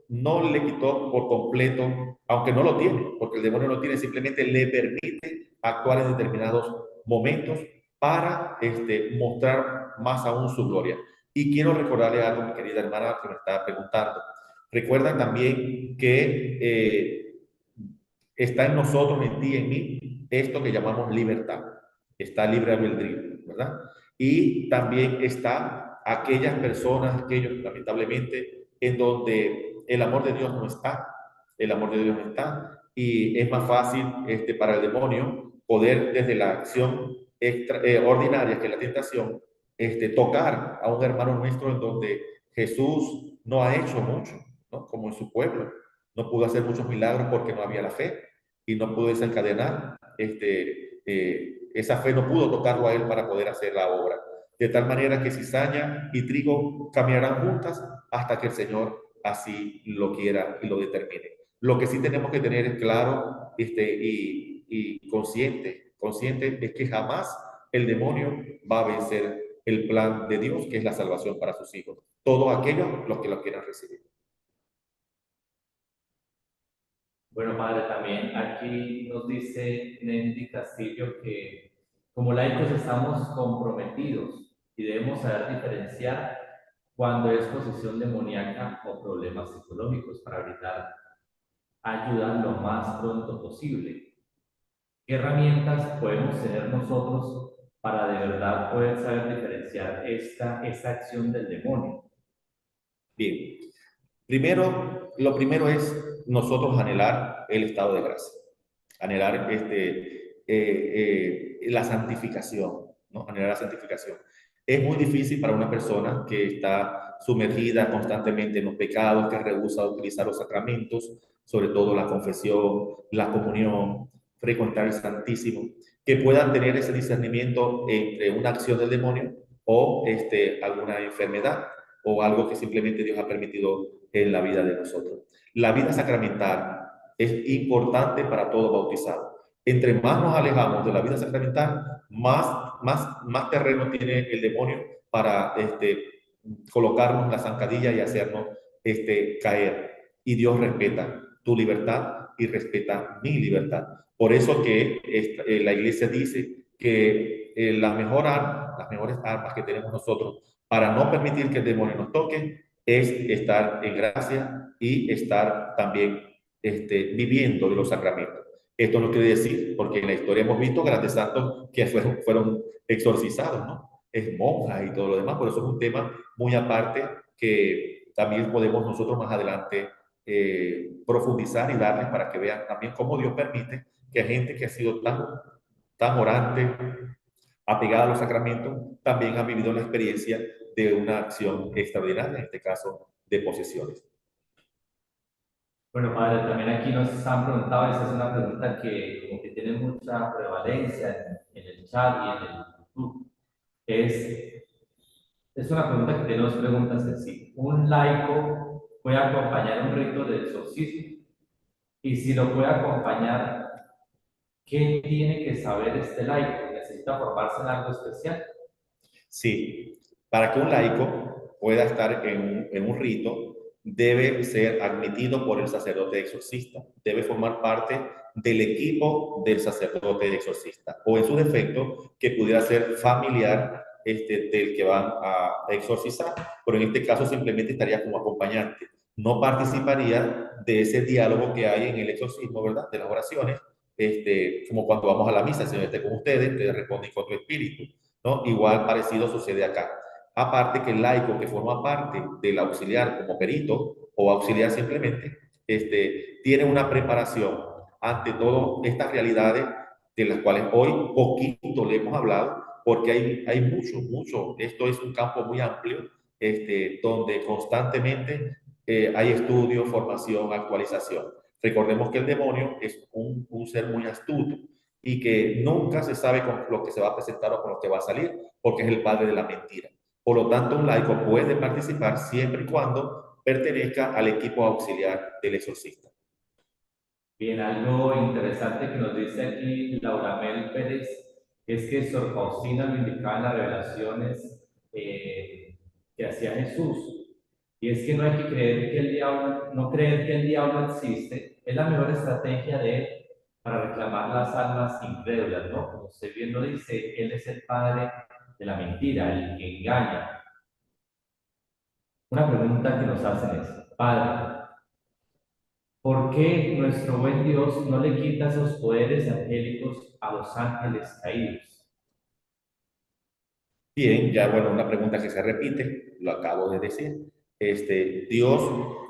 no le quitó por completo, aunque no lo tiene, porque el demonio no tiene, simplemente le permite actuar en determinados momentos para mostrar más aún su gloria. Y quiero recordarle algo, mi querida hermana, que me está preguntando. Recuerda también que está en nosotros, en ti, en mí, esto que llamamos libertad. Está libre albedrío, ¿verdad? Y también está aquellas personas, aquellos, lamentablemente, en donde el amor de Dios no está, el amor de Dios no está, y es más fácil para el demonio poder desde la acción ordinaria, que es la tentación, tocar a un hermano nuestro en donde Jesús no ha hecho mucho, ¿no? Como en su pueblo. No pudo hacer muchos milagros porque no había la fe y no pudo desencadenar esa fe, no pudo tocarlo a él para poder hacer la obra. De tal manera que cizaña y trigo caminarán juntas hasta que el Señor así lo quiera y lo determine. Lo que sí tenemos que tener es claro y consciente es que jamás el demonio va a vencer el plan de Dios, que es la salvación para sus hijos. Todos aquellos los que lo quieran recibir. Bueno, padre, también aquí nos dice Nendy Castillo que como laicos estamos comprometidos y debemos saber diferenciar cuando es posesión demoníaca o problemas psicológicos para brindar ayuda lo más pronto posible. ¿Qué herramientas podemos tener nosotros para de verdad poder saber diferenciar esta acción del demonio? Bien, lo primero es nosotros anhelar el estado de gracia, anhelar la santificación, ¿no? Anhelar la santificación. Es muy difícil para una persona que está sumergida constantemente en los pecados, que rehúsa utilizar los sacramentos, sobre todo la confesión, la comunión, frecuentar el Santísimo, que puedan tener ese discernimiento entre una acción del demonio o alguna enfermedad o algo que simplemente Dios ha permitido en la vida de nosotros. La vida sacramental es importante para todo bautizado. Entre más nos alejamos de la vida sacramental, más terreno tiene el demonio para colocarnos la zancadilla y hacernos caer. Y Dios respeta tu libertad y respeta mi libertad. Por eso que la iglesia dice que las mejores armas que tenemos nosotros para no permitir que el demonio nos toque es estar en gracia y estar también viviendo de los sacramentos. Esto no quiere decir, porque en la historia hemos visto grandes santos que fueron exorcizados, ¿no? Es monjas y todo lo demás, por eso es un tema muy aparte que también podemos nosotros más adelante profundizar y darles para que vean también cómo Dios permite que gente que ha sido tan orante, apegada a los sacramentos, también ha vivido la experiencia de una acción extraordinaria, en este caso de posesiones. Bueno, padre, también aquí nos han preguntado, esa es una pregunta que como que tiene mucha prevalencia en el chat y en el YouTube. Es una pregunta que tiene dos preguntas en sí. ¿Un laico puede acompañar un rito de exorcismo? Y si lo puede acompañar, ¿qué tiene que saber este laico? ¿Necesita formarse en algo especial? Sí, para que un laico pueda estar en un rito, debe ser admitido por el sacerdote exorcista, debe formar parte del equipo del sacerdote exorcista, o en su defecto, que pudiera ser familiar del que van a exorcizar, pero en este caso simplemente estaría como acompañante, no participaría de ese diálogo que hay en el exorcismo, ¿verdad? De las oraciones, como cuando vamos a la misa, el Señor esté con ustedes responden con tu espíritu, ¿no? Igual parecido sucede acá. Aparte que el laico que forma parte del auxiliar como perito o auxiliar simplemente, tiene una preparación ante todas estas realidades de las cuales hoy poquito le hemos hablado, porque hay mucho, esto es un campo muy amplio, donde constantemente hay estudio, formación, actualización. Recordemos que el demonio es un ser muy astuto y que nunca se sabe con lo que se va a presentar o con lo que va a salir, porque es el padre de la mentira. Por lo tanto, un laico puede participar siempre y cuando pertenezca al equipo auxiliar del exorcista. Bien, algo interesante que nos dice aquí Laura Mel Pérez es que Sor Faustina lo indicaba en las revelaciones que hacía Jesús. Y es que no hay que creer que el diablo, no creer que el diablo existe, es la mejor estrategia de él para reclamar las almas incrédulas, ¿no? Como usted bien lo dice, él es el padre de la mentira, el que engaña. Una pregunta que nos hacen es, Padre, ¿por qué nuestro buen Dios no le quita esos poderes angélicos a los ángeles caídos? Bien, ya bueno, una pregunta que se repite, lo acabo de decir. Dios,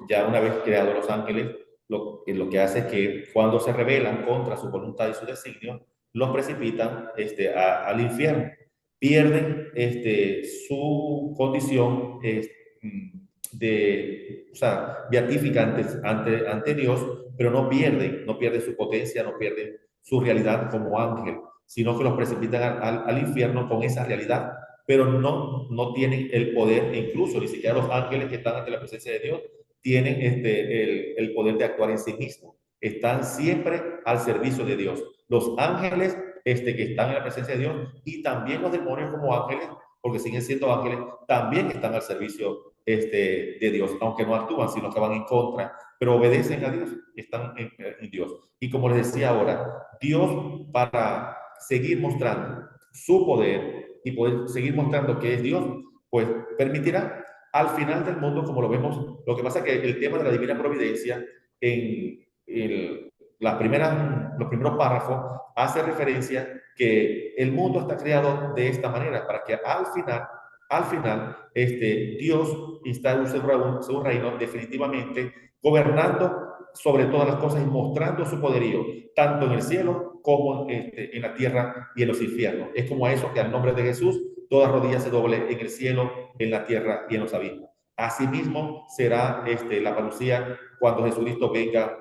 ya una vez creado los ángeles, lo que hace es que cuando se rebelan contra su voluntad y su designio, los precipitan al infierno. Pierden su condición o sea, beatífica ante Dios, pero no pierden su potencia, no pierden su realidad como ángel, sino que los precipitan al infierno con esa realidad, pero no tienen el poder, e incluso ni siquiera los ángeles que están ante la presencia de Dios tienen el poder de actuar en sí mismos. Están siempre al servicio de Dios. Los ángeles que están en la presencia de Dios y también los demonios como ángeles, porque siguen siendo ángeles, también están al servicio de Dios, aunque no actúan, sino que van en contra, pero obedecen a Dios, están en Dios. Y como les decía ahora, Dios, para seguir mostrando su poder y poder seguir mostrando que es Dios, pues permitirá al final del mundo, como lo vemos, lo que pasa es que el tema de la divina providencia en los primeros párrafos hace referencia que el mundo está creado de esta manera, para que al final, Dios instale su reino definitivamente, gobernando sobre todas las cosas y mostrando su poderío, tanto en el cielo como en la tierra y en los infiernos. Es como a eso que al nombre de Jesús, toda rodilla se doble en el cielo, en la tierra y en los abismos. Asimismo será la parucía cuando Jesucristo venga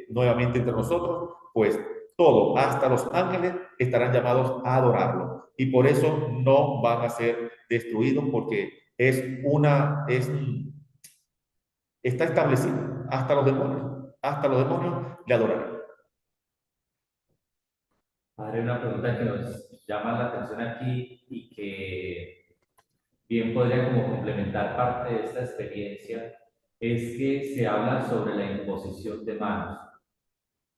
nuevamente entre nosotros, pues todo, hasta los ángeles, estarán llamados a adorarlo. Y por eso no van a ser destruidos, porque está establecido. Hasta los demonios le adorarán. Padre, una pregunta que nos llama la atención aquí y que bien podría como complementar parte de esta experiencia es que se habla sobre la imposición de manos.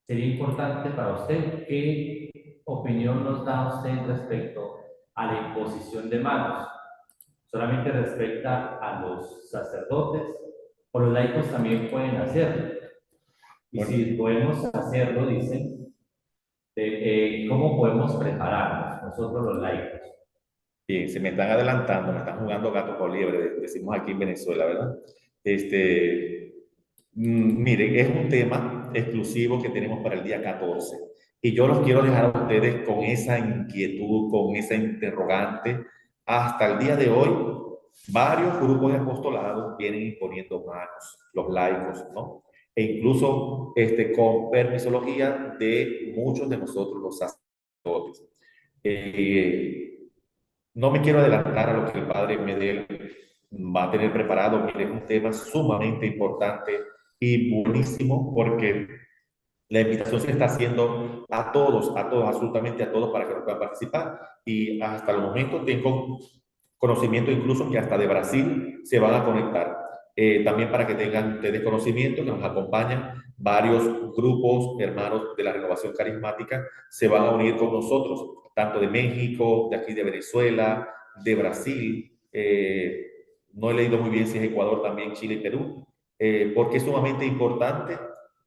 Sería importante para usted qué opinión nos da usted respecto a la imposición de manos. ¿Solamente respecta a los sacerdotes o los laicos también pueden hacerlo? Y Bueno, si podemos hacerlo, dicen, ¿cómo podemos prepararnos nosotros los laicos? bien, se me están adelantando, me están jugando gato con liebre, decimos aquí en Venezuela, ¿verdad? Miren, es un tema exclusivo que tenemos para el día 14 y yo los quiero dejar a ustedes con esa inquietud, con esa interrogante hasta el día de hoy, varios grupos de apostolado vienen imponiendo manos, los laicos, ¿no? E incluso con permisología de muchos de nosotros los sacerdotes. Eh, no me quiero adelantar a lo que el padre Medel va a tener preparado. Mire, es un tema sumamente importante y buenísimo porque la invitación se está haciendo a todos, absolutamente a todos para que puedan participar. Y hasta el momento tengo conocimiento incluso que hasta de Brasil se van a conectar. También para que tengan ustedes conocimiento, que nos acompañan varios grupos hermanos de la renovación carismática, se van a unir con nosotros, tanto de México, de aquí de Venezuela, de Brasil. No he leído muy bien si es Ecuador también, Chile y Perú, porque es sumamente importante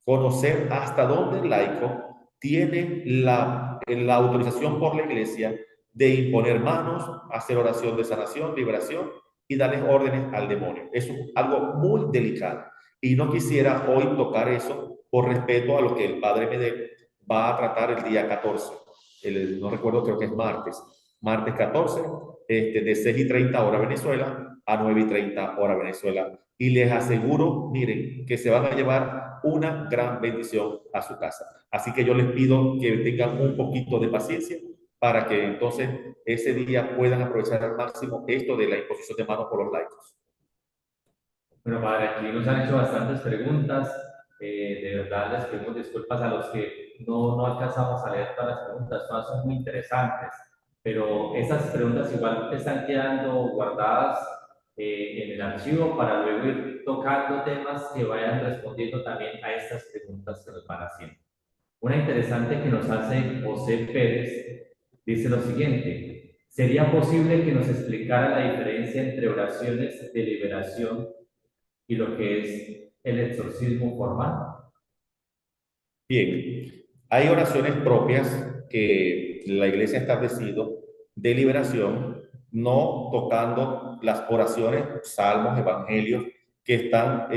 conocer hasta dónde el laico tiene la autorización por la iglesia de imponer manos, hacer oración de sanación, liberación y darles órdenes al demonio. Eso es algo muy delicado. Y no quisiera hoy tocar eso por respeto a lo que el padre Medel va a tratar el día 14. No recuerdo, creo que es martes 14, de 6:30 hora Venezuela a 9:30 hora Venezuela. Y les aseguro, miren, que se van a llevar una gran bendición a su casa. Así que yo les pido que tengan un poquito de paciencia para que entonces ese día puedan aprovechar al máximo esto de la imposición de manos por los laicos. Bueno, padre, aquí nos han hecho bastantes preguntas. De verdad les pedimos disculpas a los que no alcanzamos a leer todas las preguntas. Todas son muy interesantes, pero esas preguntas igual están quedando guardadas en el archivo para luego ir tocando temas que vayan respondiendo también a estas preguntas que nos van haciendo. Una interesante que nos hace José Pérez dice lo siguiente: ¿sería posible que nos explicara la diferencia entre oraciones de liberación y lo que es el exorcismo formal? Bien, hay oraciones propias que la iglesia ha establecido de liberación, no tocando las oraciones, salmos, evangelios, que están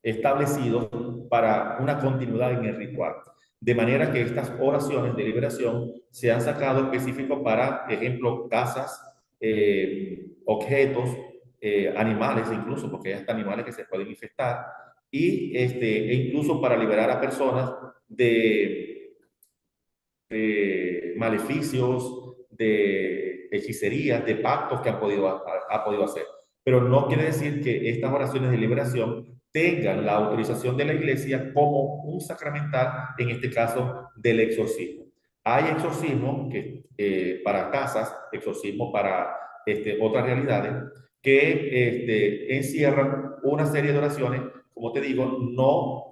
establecidos para una continuidad en el ritual. De manera que estas oraciones de liberación se han sacado específicos para, ejemplo, casas, objetos, animales incluso, porque hay hasta animales que se pueden infectar, e incluso para liberar a personas de maleficios, de hechicerías, de pactos que ha podido hacer. Pero no quiere decir que estas oraciones de liberación tengan la autorización de la iglesia como un sacramental, en este caso del exorcismo. Hay exorcismo para casas, exorcismo para otras realidades, que encierran una serie de oraciones, como te digo, no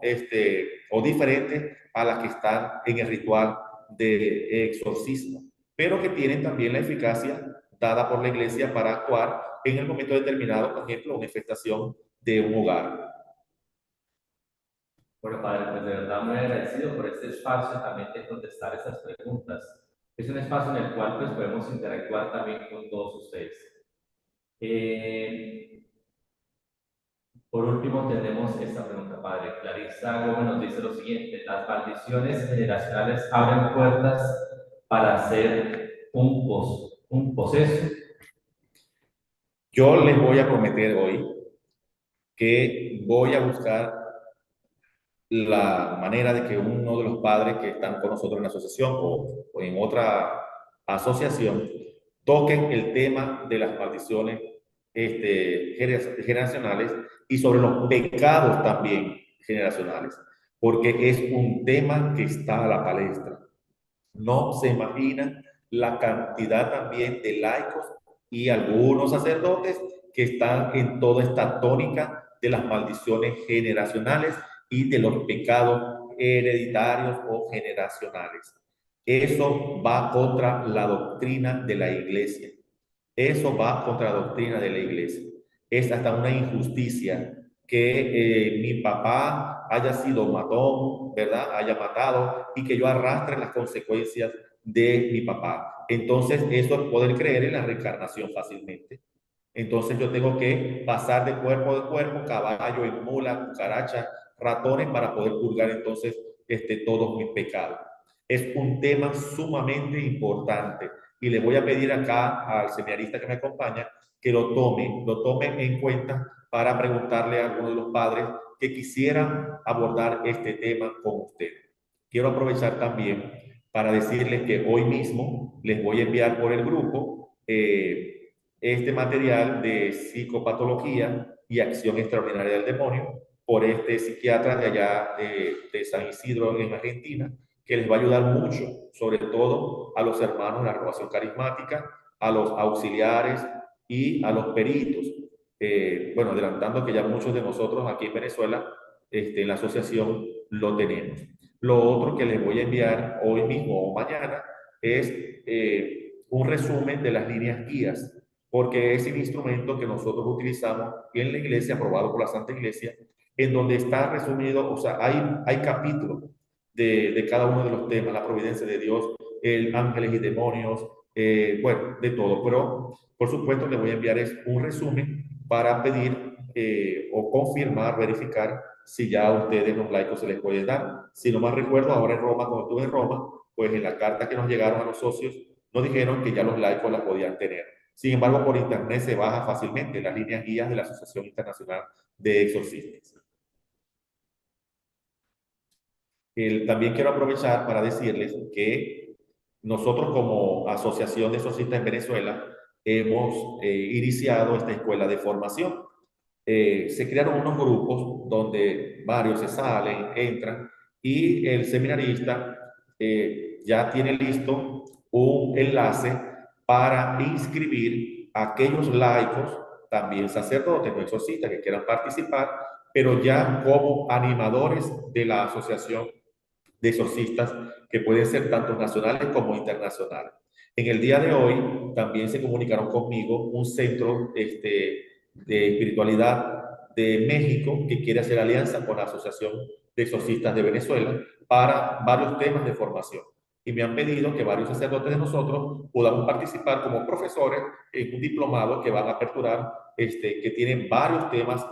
o diferentes a las que están en el ritual de exorcismo, pero que tienen también la eficacia dada por la iglesia para actuar en el momento determinado, por ejemplo, una infestación de un hogar. Bueno, padre, pues de verdad muy agradecido por este espacio también de contestar estas preguntas. Es un espacio en el cual pues podemos interactuar también con todos ustedes. Eh, por último, tenemos esta pregunta, padre. Clarisa Gómez nos dice lo siguiente: ¿las maldiciones generacionales abren puertas para hacer un poseso? Yo les voy a prometer hoy que voy a buscar la manera de que uno de los padres que están con nosotros en la asociación o en otra asociación toquen el tema de las maldiciones generacionales y sobre los pecados también generacionales, porque es un tema que está a la palestra. No se imaginan la cantidad también de laicos y algunos sacerdotes que están en toda esta tónica de las maldiciones generacionales y de los pecados hereditarios o generacionales. Eso va contra la doctrina de la iglesia. Eso va contra la doctrina de la iglesia. Es hasta una injusticia que mi papá haya sido matón, ¿verdad? Haya matado y que yo arrastre las consecuencias de mi papá. Entonces, eso es poder creer en la reencarnación fácilmente. Entonces, yo tengo que pasar de cuerpo, caballo, en mula, cucaracha, ratones para poder purgar entonces todos mis pecados. Es un tema sumamente importante y le voy a pedir acá al seminarista que me acompaña que lo tome en cuenta para preguntarle a alguno de los padres que quisieran abordar este tema con usted. Quiero aprovechar también para decirles que hoy mismo les voy a enviar por el grupo este material de psicopatología y acción extraordinaria del demonio por este psiquiatra de allá de San Isidro en Argentina, que les va a ayudar mucho, sobre todo a los hermanos de la renovación carismática, a los auxiliares y a los peritos. Bueno, adelantando que ya muchos de nosotros aquí en Venezuela, en la asociación, lo tenemos. Lo otro que les voy a enviar hoy mismo o mañana es un resumen de las líneas guías, porque es el instrumento que nosotros utilizamos en la iglesia, aprobado por la Santa Iglesia, en donde está resumido, o sea, hay capítulos de cada uno de los temas, la providencia de Dios, el ángeles y demonios, bueno, de todo. Pero, por supuesto, les voy a enviar es un resumen para pedir o confirmar, verificar si ya a ustedes los laicos se les puede dar. Si no más recuerdo, ahora en Roma, cuando estuve en Roma, pues en la carta que nos llegaron a los socios, nos dijeron que ya los laicos la podían tener. Sin embargo, por internet se baja fácilmente las líneas guías de la Asociación Internacional de Exorcistas. También quiero aprovechar para decirles que nosotros como Asociación de Exorcistas en Venezuela hemos iniciado esta escuela de formación. Se crearon unos grupos donde varios se salen, entran, y el seminarista ya tiene listo un enlace para inscribir a aquellos laicos, también sacerdotes, no exorcistas, que quieran participar, pero ya como animadores de la asociación de exorcistas que pueden ser tanto nacionales como internacionales. En el día de hoy también se comunicaron conmigo un centro de espiritualidad de México que quiere hacer alianza con la Asociación de Exorcistas de Venezuela para varios temas de formación. Y me han pedido que varios sacerdotes de nosotros podamos participar como profesores en un diplomado que van a aperturar, que tienen varios temas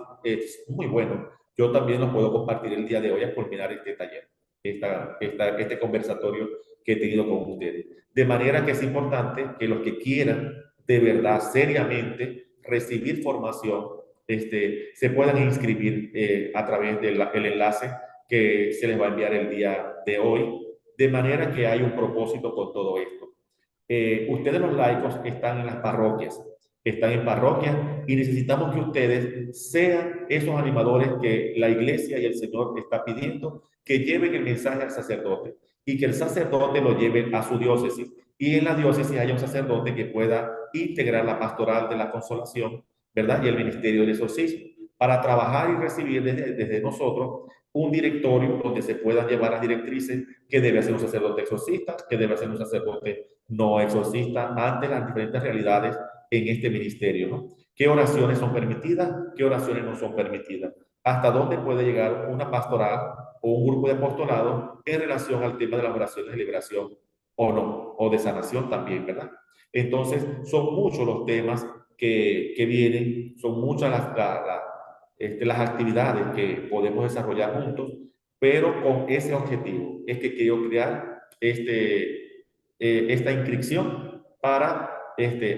muy buenos. Yo también los puedo compartir el día de hoy al culminar este taller, este conversatorio que he tenido con ustedes. De manera que es importante que los que quieran de verdad, seriamente, recibir formación, se puedan inscribir a través del enlace que se les va a enviar el día de hoy, de manera que hay un propósito con todo esto. Ustedes los laicos están en las parroquias, están en parroquias y necesitamos que ustedes sean esos animadores que la iglesia y el Señor está pidiendo, que lleven el mensaje al sacerdote y que el sacerdote lo lleve a su diócesis, y en la diócesis haya un sacerdote que pueda integrar la pastoral de la consolación, ¿verdad? Y el ministerio del exorcismo, para trabajar y recibir desde nosotros un directorio donde se puedan llevar las directrices que debe hacer un sacerdote exorcista, que debe hacer un sacerdote no exorcista ante las diferentes realidades en este ministerio, ¿no? ¿Qué oraciones son permitidas? ¿Qué oraciones no son permitidas? ¿Hasta dónde puede llegar una pastoral o un grupo de apostolado en relación al tema de las oraciones de liberación o no, o de sanación también, ¿verdad? Entonces, son muchos los temas que vienen, son muchas las actividades que podemos desarrollar juntos, pero con ese objetivo, es que quiero crear esta inscripción para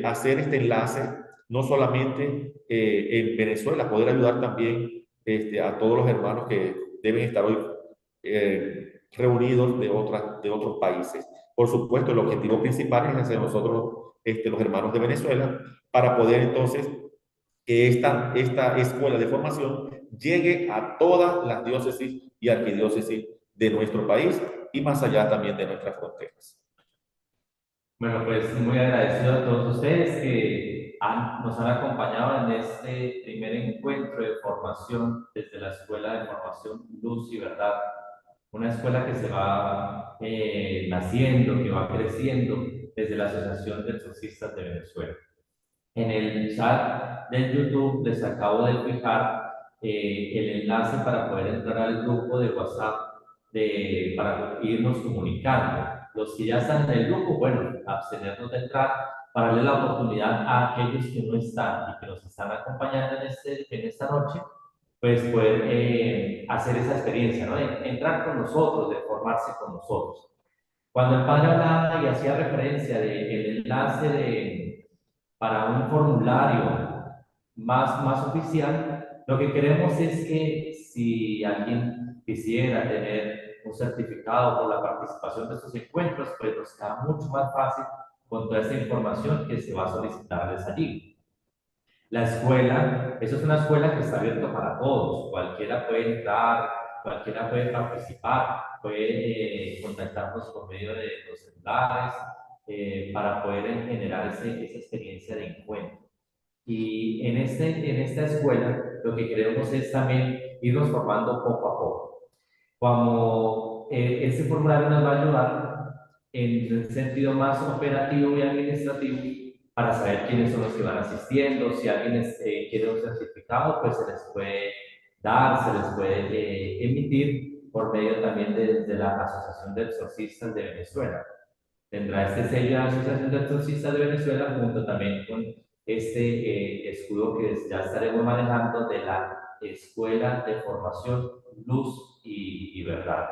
hacer este enlace, no solamente en Venezuela, poder ayudar también a todos los hermanos que deben estar hoy reunidos de otros países. Por supuesto, el objetivo principal es hacer nosotros, los hermanos de Venezuela, para poder entonces que esta escuela de formación llegue a todas las diócesis y arquidiócesis de nuestro país y más allá también de nuestras fronteras. Bueno, pues muy agradecido a todos ustedes que nos han acompañado en este primer encuentro de formación desde la Escuela de Formación Luz y Verdad, una escuela que se va naciendo, que va creciendo desde la Asociación de Exorcistas de Venezuela. En el chat de YouTube les acabo de fijar el enlace para poder entrar al grupo de WhatsApp para irnos comunicando. Los que ya están en el grupo, bueno, abstenernos de entrar para darle la oportunidad a aquellos que no están y que nos están acompañando en esta noche, pues poder hacer esa experiencia, ¿no? De entrar con nosotros, de formarse con nosotros. Cuando el padre hablaba y hacía referencia del enlace para un formulario más oficial, lo que queremos es que si alguien quisiera tener un certificado por la participación de estos encuentros, pues nos queda mucho más fácil con toda esta información que se va a solicitarles allí. La escuela, eso es una escuela que está abierta para todos, cualquiera puede entrar, cualquiera puede participar, puede contactarnos por medio de los celulares para poder generar esa experiencia de encuentro. Y en esta escuela lo que queremos es también irnos formando poco a poco. Como este formulario nos va a ayudar en el sentido más operativo y administrativo para saber quiénes son los que van asistiendo, si alguien quiere un certificado, pues se les puede dar, se les puede emitir por medio también de la Asociación de Exorcistas de Venezuela. Tendrá este sello de la Asociación de Exorcistas de Venezuela junto también con este escudo que ya estaremos manejando de la Escuela de Formación Luz y Verdad.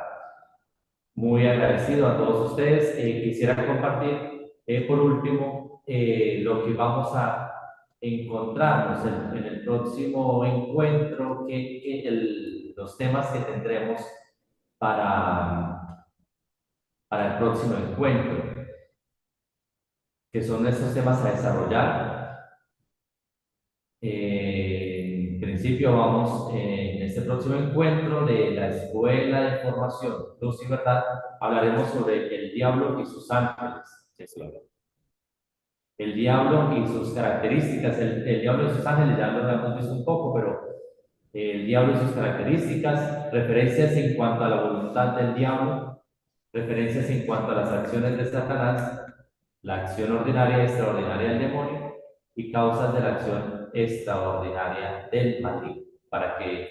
Muy agradecido a todos ustedes. Quisiera compartir, por último, lo que vamos a encontrarnos en el próximo encuentro, los temas que tendremos para el próximo encuentro, que son estos temas a desarrollar. En principio vamos en este próximo encuentro de la Escuela de Formación Luz y Verdad, hablaremos sobre el diablo y sus ángeles. El diablo y sus características. El diablo y sus ángeles ya lo hemos visto un poco, pero el diablo y sus características, referencias en cuanto a la voluntad del diablo, referencias en cuanto a las acciones de Satanás, la acción ordinaria y extraordinaria del demonio y causas de la acción extraordinaria del maligno, para que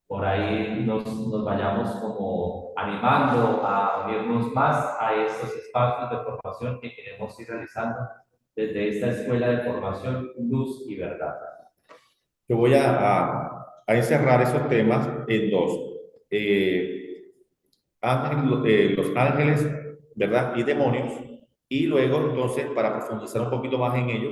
por ahí nos vayamos como animando a unirnos más a estos espacios de formación que queremos ir realizando desde esta escuela de formación Luz y Verdad. Yo voy a encerrar esos temas en dos. Los ángeles, ¿verdad? Y demonios. Y luego, entonces, para profundizar un poquito más en ello,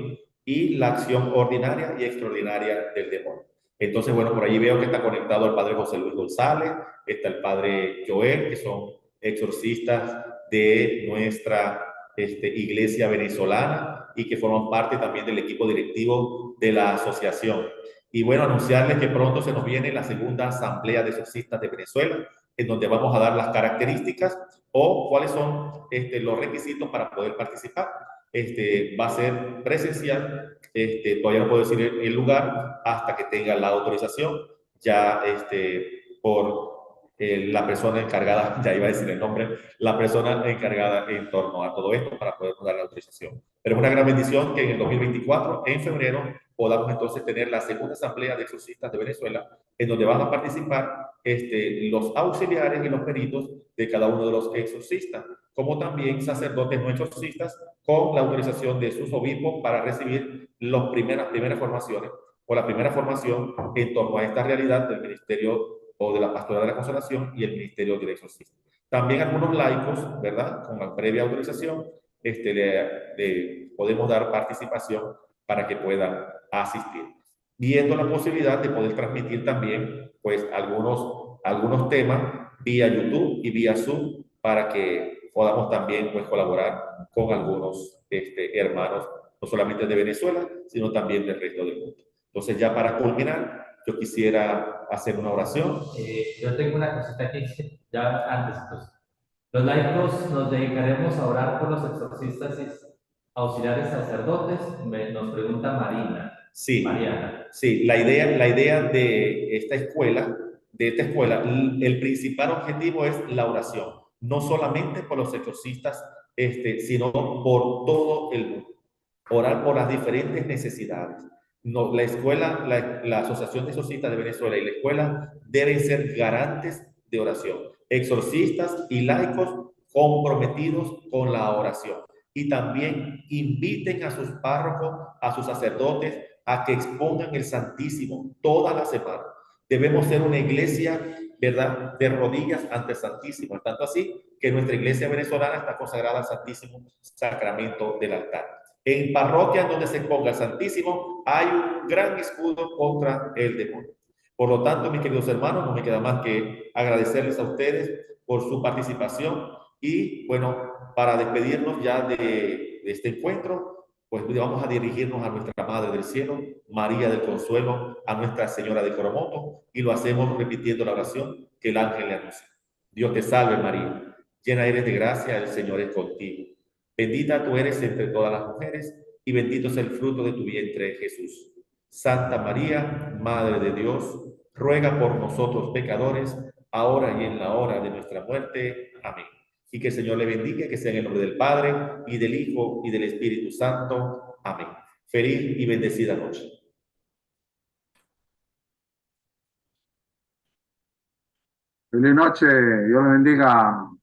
y la acción ordinaria y extraordinaria del demonio. Entonces, bueno, por ahí veo que está conectado el padre José Luis González, está el padre Joel, que son exorcistas de nuestra iglesia venezolana y que forman parte también del equipo directivo de la asociación. Y bueno, anunciarles que pronto se nos viene la segunda asamblea de exorcistas de Venezuela, en donde vamos a dar las características o cuáles son los requisitos para poder participar. Va a ser presencial, todavía no puedo decir el lugar hasta que tenga la autorización, ya por la persona encargada, ya iba a decir el nombre, la persona encargada en torno a todo esto para poder dar la autorización. Pero es una gran bendición que en el 2024, en febrero, podamos entonces tener la segunda asamblea de exorcistas de Venezuela, en donde van a participar los auxiliares y los peritos de cada uno de los exorcistas, como también sacerdotes no exorcistas, con la autorización de sus obispos para recibir las primeras formaciones o la primera formación en torno a esta realidad del ministerio o de la pastoral de la consolación y el ministerio del exorcismo. También algunos laicos, ¿verdad? Con la previa autorización, le podemos dar participación para que puedan asistir, viendo la posibilidad de poder transmitir también pues algunos temas vía YouTube y vía Zoom para que podamos también pues colaborar con algunos hermanos, no solamente de Venezuela, sino también del resto del mundo. Entonces ya para culminar, yo quisiera hacer una oración. Yo tengo una cosita aquí, ya antes, pues. Los laicos nos dedicaremos a orar por los exorcistas y auxiliares sacerdotes, nos pregunta Marina. Sí, Mariana. sí, la idea de esta escuela, el principal objetivo es la oración, no solamente por los exorcistas, sino por todo el mundo. Orar por las diferentes necesidades. No, la escuela, la Asociación de Exorcistas de Venezuela y la escuela deben ser garantes de oración. Exorcistas y laicos comprometidos con la oración. Y también inviten a sus párrocos, a sus sacerdotes, a que expongan el Santísimo toda la semana. Debemos ser una iglesia, ¿verdad?, de rodillas ante el Santísimo. Tanto así que nuestra iglesia venezolana está consagrada al Santísimo Sacramento del altar. En parroquias donde se ponga el Santísimo hay un gran escudo contra el demonio. Por lo tanto, mis queridos hermanos, no me queda más que agradecerles a ustedes por su participación y bueno, para despedirnos ya de este encuentro, pues vamos a dirigirnos a nuestra Madre del Cielo, María del Consuelo, a Nuestra Señora de Coromoto, y lo hacemos repitiendo la oración que el ángel le anunció. Dios te salve María, llena eres de gracia, el Señor es contigo. Bendita tú eres entre todas las mujeres, y bendito es el fruto de tu vientre, Jesús. Santa María, Madre de Dios, ruega por nosotros pecadores, ahora y en la hora de nuestra muerte. Amén. Y que el Señor le bendiga, que sea en el nombre del Padre, y del Hijo, y del Espíritu Santo. Amén. Feliz y bendecida noche. Feliz noche, Dios los bendiga.